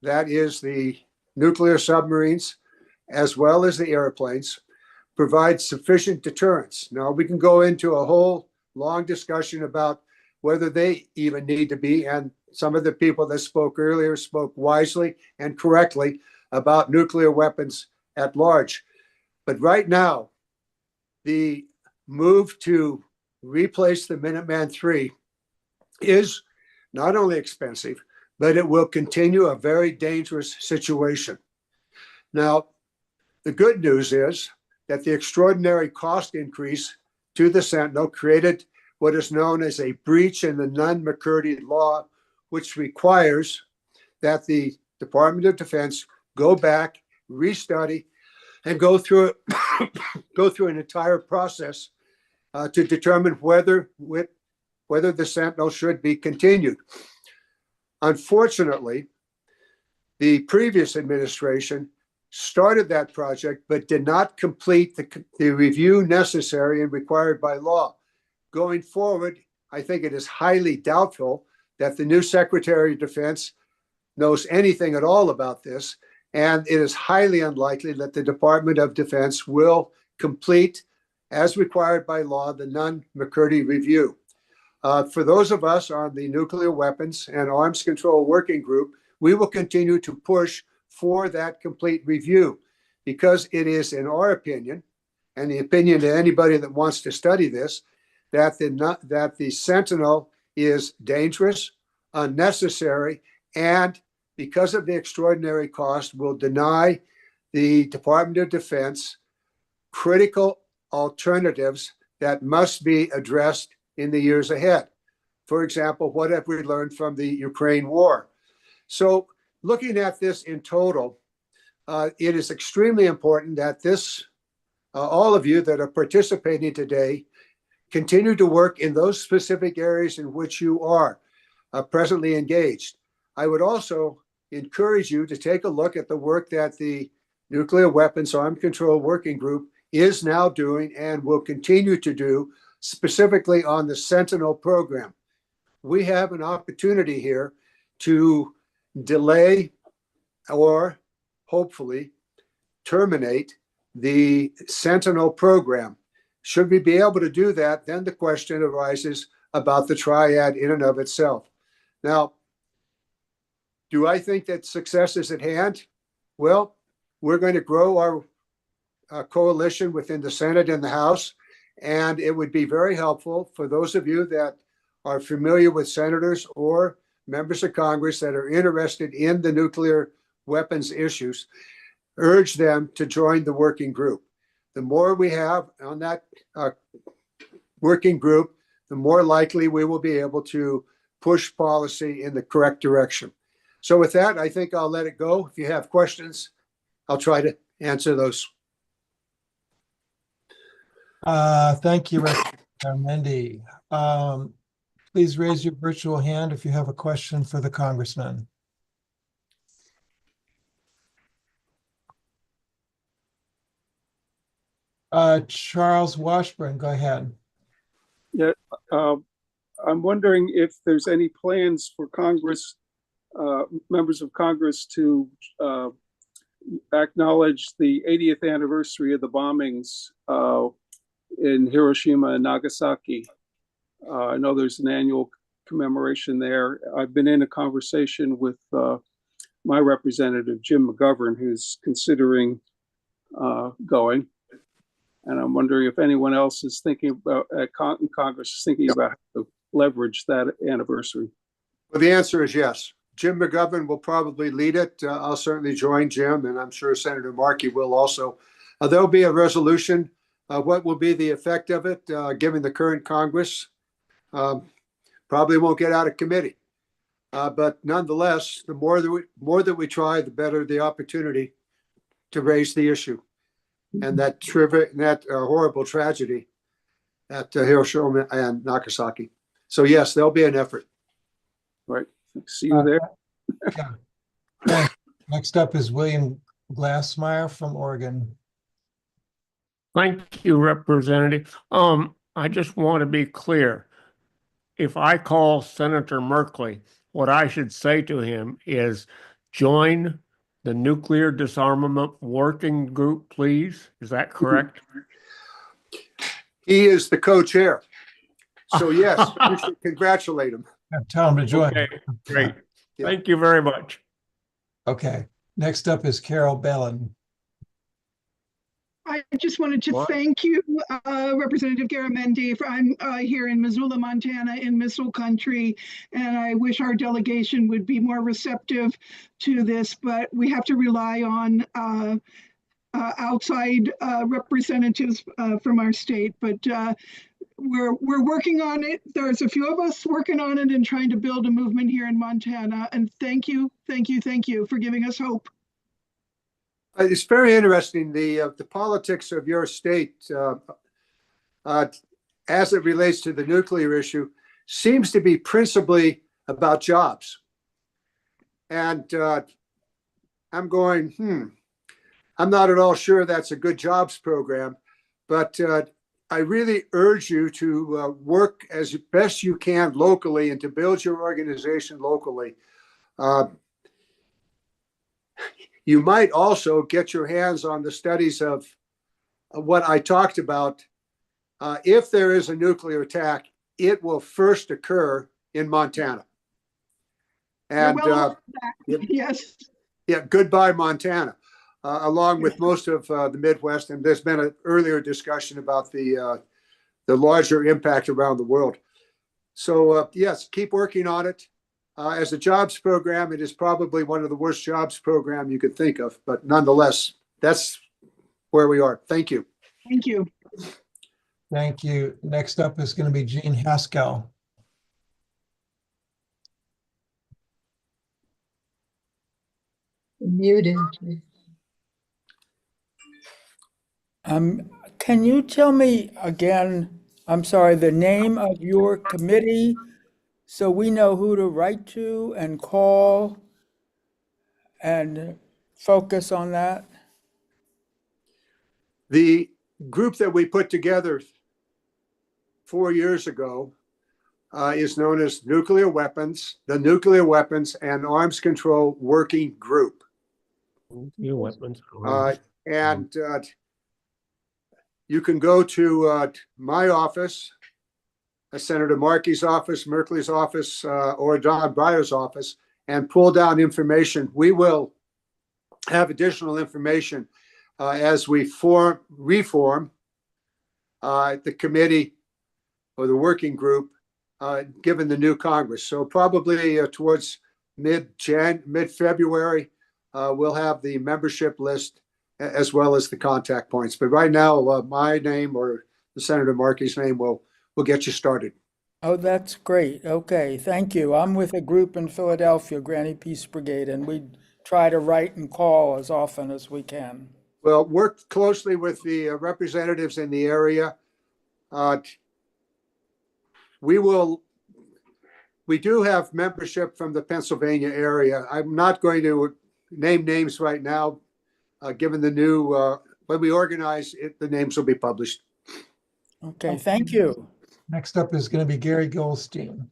Speaker 18: that is the nuclear submarines, as well as the airplanes, provide sufficient deterrence. Now, we can go into a whole long discussion about whether they even need to be, and some of the people that spoke earlier spoke wisely and correctly about nuclear weapons at large. But right now, the move to replace the Minuteman III is not only expensive, but it will continue a very dangerous situation. Now, the good news is that the extraordinary cost increase to the Sentinel created what is known as a breach in the Nunn-McCurdy law, which requires that the Department of Defense go back, restudy, and go through an entire process to determine whether the Sentinel should be continued. Unfortunately, the previous administration started that project, but did not complete the review necessary and required by law. Going forward, I think it is highly doubtful that the new Secretary of Defense knows anything at all about this, and it is highly unlikely that the Department of Defense will complete, as required by law, the Nunn-McCurdy review. For those of us on the Nuclear Weapons and Arms Control Working Group, we will continue to push for that complete review because it is, in our opinion, and the opinion of anybody that wants to study this, that the Sentinel is dangerous, unnecessary, and because of the extraordinary cost, will deny the Department of Defense critical alternatives that must be addressed in the years ahead. For example, what have we learned from the Ukraine war? So looking at this in total, it is extremely important that all of you that are participating today continue to work in those specific areas in which you are presently engaged. I would also encourage you to take a look at the work that the Nuclear Weapons Arms Control Working Group is now doing and will continue to do, specifically on the Sentinel program. We have an opportunity here to delay or hopefully terminate the Sentinel program. Should we be able to do that, then the question arises about the triad in and of itself. Now, do I think that success is at hand? Well, we're going to grow our coalition within the Senate and the House, and it would be very helpful for those of you that are familiar with senators or members of Congress that are interested in the nuclear weapons issues, urge them to join the working group. The more we have on that working group, the more likely we will be able to push policy in the correct direction. So with that, I think I'll let it go. If you have questions, I'll try to answer those.
Speaker 3: Thank you, Representative Mendy. Please raise your virtual hand if you have a question for the congressman. Charles Washburn, go ahead.
Speaker 19: Yeah, I'm wondering if there's any plans for Congress, members of Congress, to acknowledge the 80th anniversary of the bombings in Hiroshima and Nagasaki. I know there's an annual commemoration there. I've been in a conversation with my representative, Jim McGovern, who's considering going. And I'm wondering if anyone else is thinking about, Congress is thinking about how to leverage that anniversary.
Speaker 18: Well, the answer is yes. Jim McGovern will probably lead it. I'll certainly join Jim, and I'm sure Senator Markey will also. There'll be a resolution. What will be the effect of it, given the current Congress? Probably won't get out of committee. But nonetheless, the more that we try, the better the opportunity to raise the issue. And that horrible tragedy at Hiroshima and Nagasaki. So yes, there'll be an effort.
Speaker 19: Right. See you there.
Speaker 3: Yeah. Next up is William Glassmeyer from Oregon.
Speaker 9: Thank you, Representative. I just want to be clear. If I call Senator Merkley, what I should say to him is join the nuclear disarmament working group, please. Is that correct?
Speaker 18: He is the co-chair. So yes, you should congratulate him.
Speaker 3: Tell him to join.
Speaker 9: Okay, great. Yeah. Thank you very much.
Speaker 3: Okay. Next up is Carol Bellin.
Speaker 20: I just wanted to thank you, Representative Garamendi. I'm here in Missoula, Montana, in missile country, and I wish our delegation would be more receptive to this, but we have to rely on outside representatives from our state. But we're working on it. There's a few of us working on it and trying to build a movement here in Montana. And thank you for giving us hope.
Speaker 18: It's very interesting, the politics of your state as it relates to the nuclear issue seems to be principally about jobs. And I'm going, I'm not at all sure that's a good jobs program, but I really urge you to work as best you can locally and to build your organization locally. You might also get your hands on the studies of what I talked about. If there is a nuclear attack, it will first occur in Montana. And
Speaker 20: yes,
Speaker 18: yeah, goodbye Montana, along with most of the Midwest. And there's been an earlier discussion about the larger impact around the world. So yes, keep working on it. As a jobs program, it is probably one of the worst jobs program you could think of, but nonetheless, that's where we are. Thank you.
Speaker 20: Thank you.
Speaker 3: Thank you. Next up is going to be Gene Haskell.
Speaker 21: Muted.
Speaker 22: Can you tell me again, I'm sorry, the name of your committee so we know who to write to and call and focus on that?
Speaker 18: The group that we put together 4 years ago is known as the Nuclear Weapons and Arms Control Working Group.
Speaker 9: Nuclear weapons.
Speaker 18: And you can go to my office, Senator Markey's office, Merkley's office, or Don Breyer's office, and pull down information. We will have additional information as we reform the committee or the working group, given the new Congress. So probably towards mid-February, we'll have the membership list as well as the contact points. But right now, my name or the Senator Markey's name will get you started.
Speaker 22: Oh, that's great. Okay, thank you. I'm with a group in Philadelphia, Granny Peace Brigade, and we try to write and call as often as we can.
Speaker 18: Well, work closely with the representatives in the area. We do have membership from the Pennsylvania area. I'm not going to name names right now, given the new, when we organize it, the names will be published.
Speaker 22: Okay, thank you.
Speaker 3: Next up is going to be Gary Goldstein.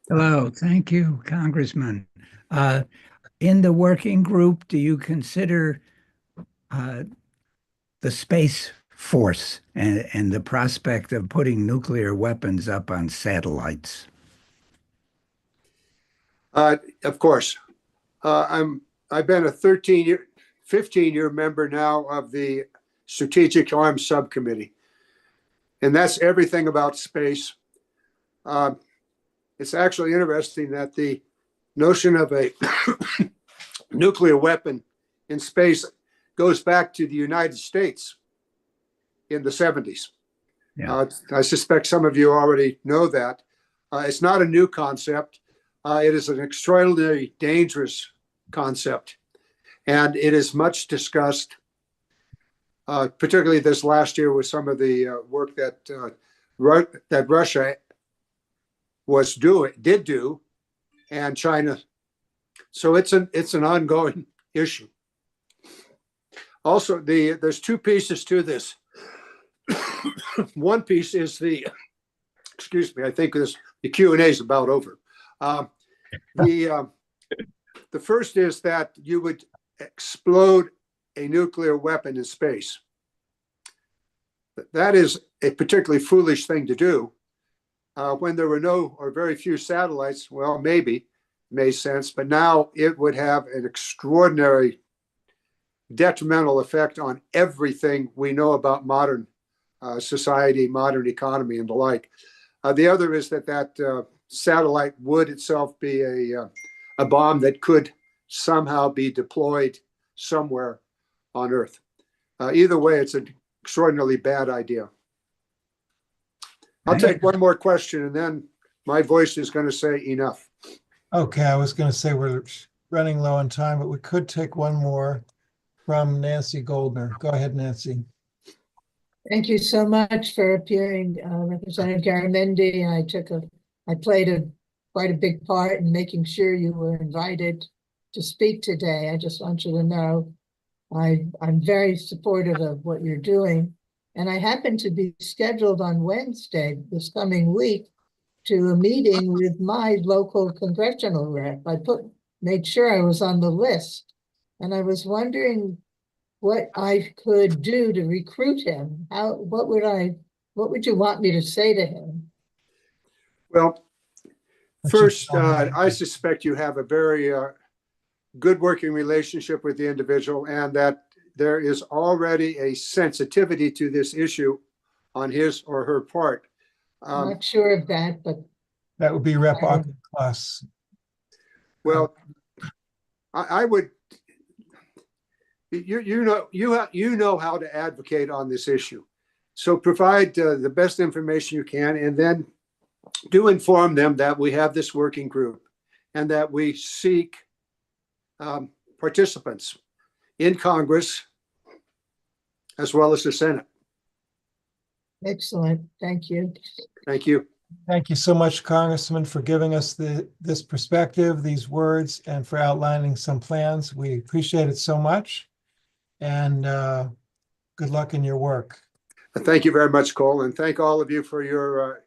Speaker 6: Hello, thank you, Congressman. In the working group, do you consider the Space Force and the prospect of putting nuclear weapons up on satellites?
Speaker 18: Of course. I've been a 15-year member now of the Strategic Arms Subcommittee, and that's everything about space. It's actually interesting that the notion of a nuclear weapon in space goes back to the United States in the 70s.
Speaker 6: Yeah.
Speaker 18: I suspect some of you already know that. It's not a new concept. It is an extraordinarily dangerous concept, and it is much discussed, particularly this last year with some of the work that Russia did do, and China. So it's an ongoing issue. Also, there's two pieces to this. One piece is excuse me, I think the Q&A is about over. The first is that you would explode a nuclear weapon in space. That is a particularly foolish thing to do. When there were no or very few satellites, well, maybe made sense, but now it would have an extraordinary detrimental effect on everything we know about modern society, modern economy, and the like. The other is that satellite would itself be a bomb that could somehow be deployed somewhere on Earth. Either way, it's an extraordinarily bad idea. I'll take one more question, and then my voice is going to say enough.
Speaker 3: Okay, I was going to say we're running low on time, but we could take one more from Nancy Goldner. Go ahead, Nancy.
Speaker 2: Thank you so much for appearing, Representative Garamendi. I played quite a big part in making sure you were invited to speak today. I just want you to know I'm very supportive of what you're doing. And I happen to be scheduled on Wednesday this coming week to a meeting with my local congressional rep. I made sure I was on the list, and I was wondering what I could do to recruit him. What would you want me to say to him?
Speaker 18: Well, first, I suspect you have a very good working relationship with the individual, and that there is already a sensitivity to this issue on his or her part.
Speaker 2: I'm not sure of that, but
Speaker 3: that would be Rep. Auchincloss.
Speaker 18: Well, I would. You know how to advocate on this issue, so provide the best information you can, and then do inform them that we have this working group and that we seek participants in Congress as well as the Senate.
Speaker 2: Excellent. Thank you.
Speaker 18: Thank you.
Speaker 3: Thank you so much, Congressman, for giving us this perspective, these words, and for outlining some plans. We appreciate it so much, and good luck in your work.
Speaker 18: Thank you very much, Cole, and thank all of you for your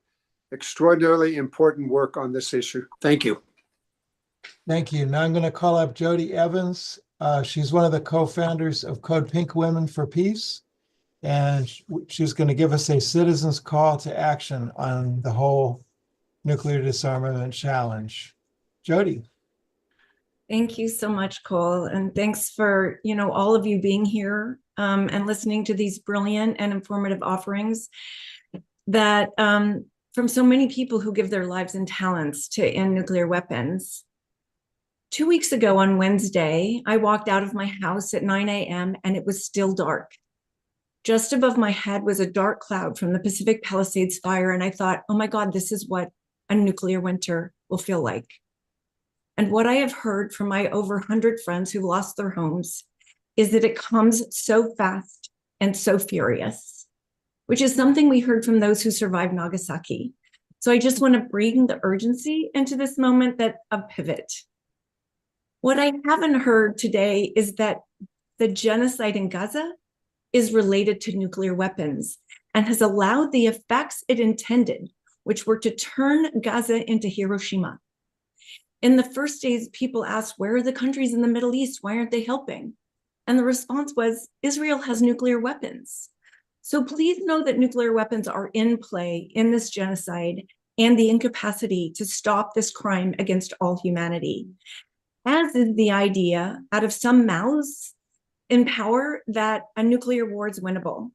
Speaker 18: extraordinarily important work on this issue. Thank you.
Speaker 3: Thank you. Now I'm going to call up Jody Evans She's one of the co-founders of Code Pink Women for Peace, and she's going to give us a citizens' call to action on the whole nuclear disarmament challenge. Jody.
Speaker 8: Thank you so much, Cole, and thanks for all of you being here and listening to these brilliant and informative offerings that from so many people who give their lives and talents to end nuclear weapons. 2 weeks ago on Wednesday, I walked out of my house at 9 a.m. and it was still dark. Just above my head was a dark cloud from the Pacific Palisades fire, and I thought, oh my God, this is what a nuclear winter will feel like. And what I have heard from my over 100 friends who lost their homes is that it comes so fast and so furious, which is something we heard from those who survived Nagasaki. So I just want to bring the urgency into this moment of pivot. What I haven't heard today is that the genocide in Gaza is related to nuclear weapons and has allowed the effects it intended, which were to turn Gaza into Hiroshima. In the first days, people asked, where are the countries in the Middle East? Why aren't they helping? And the response was, Israel has nuclear weapons. So please know that nuclear weapons are in play in this genocide and the incapacity to stop this crime against all humanity. As is the idea out of some mouths in power that a nuclear war is winnable.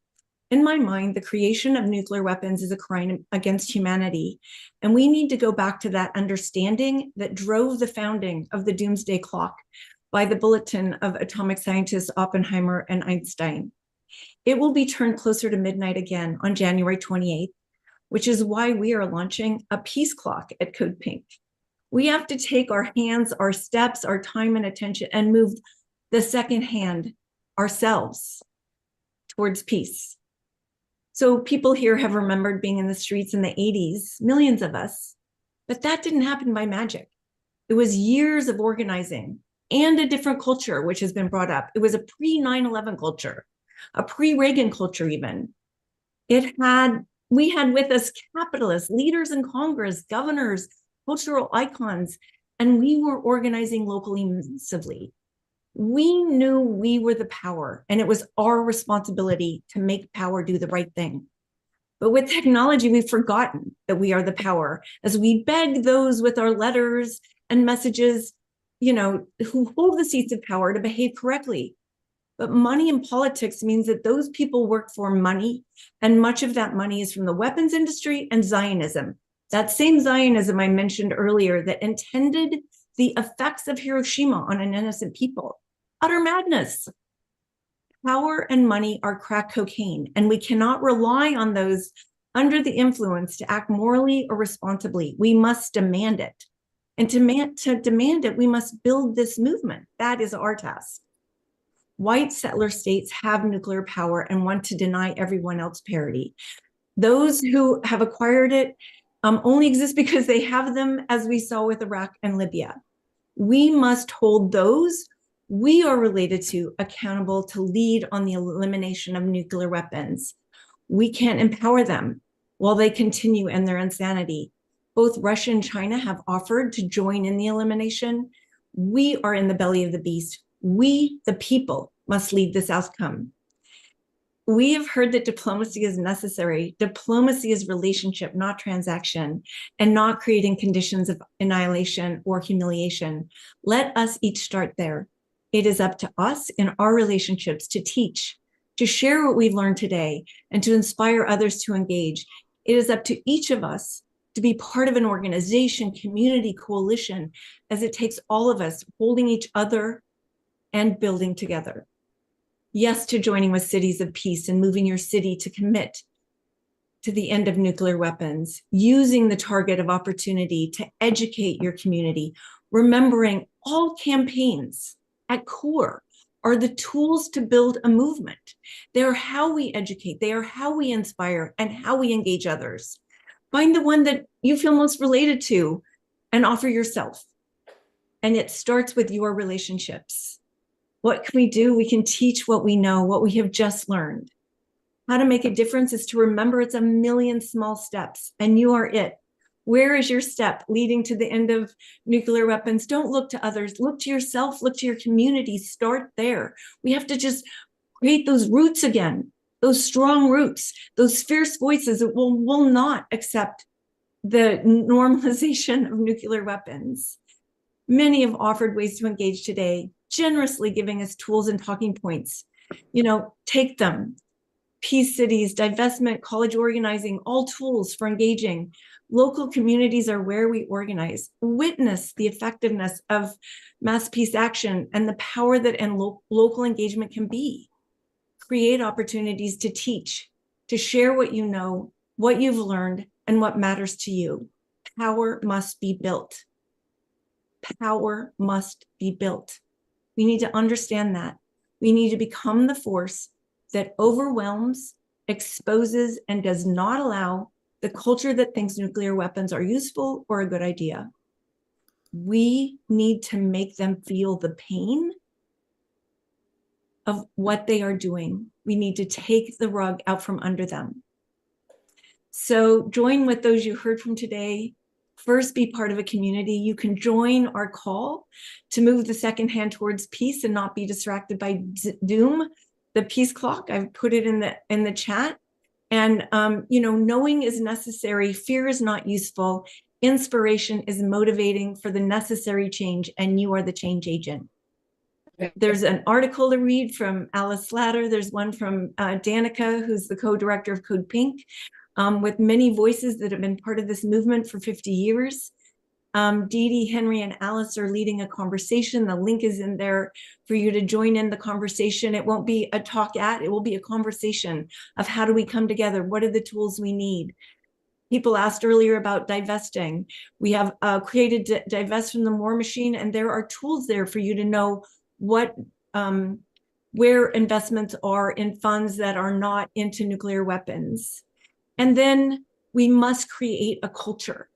Speaker 8: In my mind, the creation of nuclear weapons is a crime against humanity. And we need to go back to that understanding that drove the founding of the doomsday clock by the bulletin of atomic scientists Oppenheimer and Einstein. It will be turned closer to midnight again on January 28th, which is why we are launching a peace clock at Code Pink. We have to take our hands, our steps, our time and attention and move the second hand ourselves towards peace. So people here have remembered being in the streets in the 80s, millions of us, but that didn't happen by magic. It was years of organizing and a different culture, which has been brought up. It was a pre-9/11 culture, a pre-Reagan culture even. We had with us capitalists, leaders in Congress, governors, cultural icons, and we were organizing locally massively. We knew we were the power, and it was our responsibility to make power do the right thing. But with technology, we've forgotten that we are the power as we beg those with our letters and messages, who hold the seats of power to behave correctly. But money in politics means that those people work for money, and much of that money is from the weapons industry and Zionism. That same Zionism I mentioned earlier that intended the effects of Hiroshima on an innocent people. Utter madness. Power and money are crack cocaine, and we cannot rely on those under the influence to act morally or responsibly. We must demand it. And to demand it, we must build this movement. That is our task. White settler states have nuclear power and want to deny everyone else parity. Those who have acquired it only exist because they have them, as we saw with Iraq and Libya. We must hold those we are related to accountable to lead on the elimination of nuclear weapons. We can't empower them while they continue in their insanity. Both Russia and China have offered to join in the elimination. We are in the belly of the beast. We, the people, must lead this outcome. We have heard that diplomacy is necessary. Diplomacy is relationship, not transaction, and not creating conditions of annihilation or humiliation. Let us each start there. It is up to us in our relationships to teach, to share what we've learned today, and to inspire others to engage. It is up to each of us to be part of an organization, community, coalition, as it takes all of us holding each other and building together. Yes to joining with cities of peace and moving your city to commit to the end of nuclear weapons, using the target of opportunity to educate your community, remembering all campaigns at core are the tools to build a movement. They are how we educate, they are how we inspire, and how we engage others. Find the one that you feel most related to and offer yourself. And it starts with your relationships. What can we do? We can teach what we know, what we have just learned. How to make a difference is to remember it's a million small steps, and you are it. Where is your step leading to the end of nuclear weapons? Don't look to others. Look to yourself. Look to your community. Start there. We have to just create those roots again, those strong roots, those fierce voices that will not accept the normalization of nuclear weapons. Many have offered ways to engage today, generously giving us tools and talking points. Take them. Peace cities, divestment, college organizing, all tools for engaging. Local communities are where we organize. Witness the effectiveness of mass peace action and the power that local engagement can be. Create opportunities to teach, to share what you know, what you've learned, and what matters to you. Power must be built. Power must be built. We need to understand that. We need to become the force that overwhelms, exposes, and does not allow the culture that thinks nuclear weapons are useful or a good idea. We need to make them feel the pain of what they are doing. We need to take the rug out from under them. So join with those you heard from today. First, be part of a community. You can join our call to move the second hand towards peace and not be distracted by doom. The peace clock, I've put it in the chat. And knowing is necessary. Fear is not useful. Inspiration is motivating for the necessary change, and you are the change agent. There's an article to read from Alice Slatter. There's one from Danica, who's the co-director of Code Pink, with many voices that have been part of this movement for 50 years. Dee Dee, Henry, and Alice are leading a conversation. The link is in there for you to join in the conversation. It won't be a talk at, it will be a conversation of how do we come together? What are the tools we need? People asked earlier about divesting. We have created Divest from the War Machine, and there are tools there for you to know what where investments are in funds that are not into nuclear weapons. And then we must create a culture.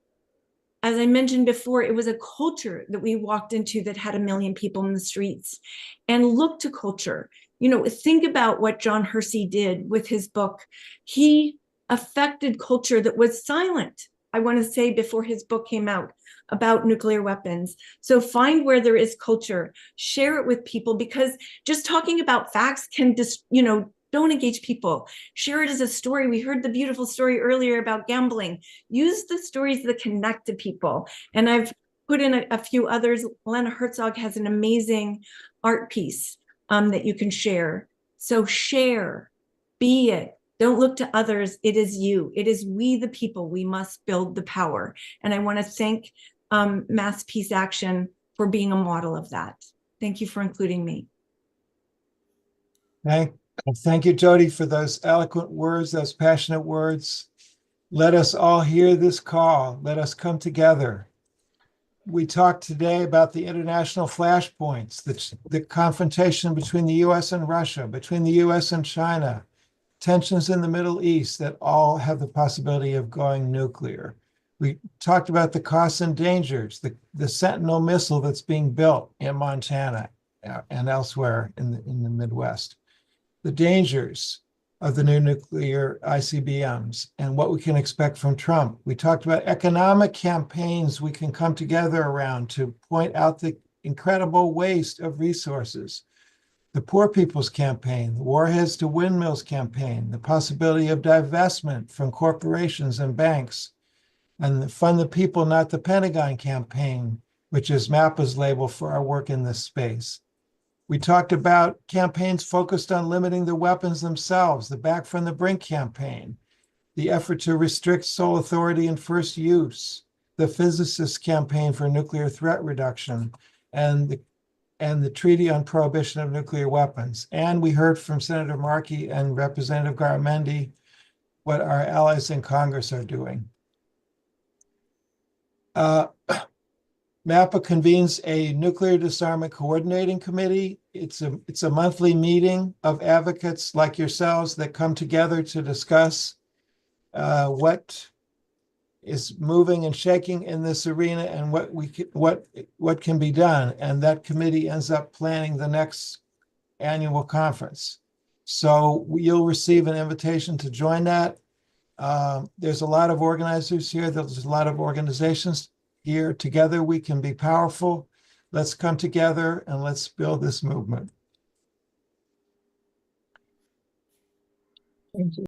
Speaker 8: As I mentioned before, it was a culture that we walked into that had 1 million people in the streets. And look to culture. Think about what John Hersey did with his book. He affected culture that was silent, I want to say, before his book came out about nuclear weapons. So find where there is culture, share it with people, because just talking about facts can just, don't engage people. Share it as a story. We heard the beautiful story earlier about gambling. Use the stories that connect to people. And I've put in a few others. Lena Herzog has an amazing art piece that you can share. So share, be it. Don't look to others. It is you. It is we, the people. We must build the power. And I want to thank Mass Peace Action for being a model of that. Thank you for including me.
Speaker 3: Thank you, Jody, for those eloquent words, those passionate words. Let us all hear this call. Let us come together. We talked today about the international flashpoints, the confrontation between the U.S. and Russia, between the U.S. and China, tensions in the Middle East that all have the possibility of going nuclear. We talked about the costs and dangers, the Sentinel missile that's being built in Montana and elsewhere in the Midwest, the dangers of the new nuclear ICBMs and what we can expect from Trump. We talked about economic campaigns we can come together around to point out the incredible waste of resources. The Poor People's Campaign, the Warheads to Windmills campaign, the possibility of divestment from corporations and banks, and the Fund the People, Not the Pentagon campaign, which is MAPPA's label for our work in this space. We talked about campaigns focused on limiting the weapons themselves, the Back from the Brink campaign, the effort to restrict sole authority and first use, the Physicists Campaign for Nuclear Threat Reduction, and the Treaty on Prohibition of Nuclear Weapons. And we heard from Senator Markey and Representative Garamendi what our allies in Congress are doing. MAPPA convenes a nuclear disarmament coordinating committee. It's a monthly meeting of advocates like yourselves that come together to discuss what is moving and shaking in this arena and what can be done. And that committee ends up planning the next annual conference. So you'll receive an invitation to join that. There's a lot of organizers here. There's a lot of organizations here. Together, we can be powerful. Let's come together and let's build this movement.
Speaker 2: Thank you.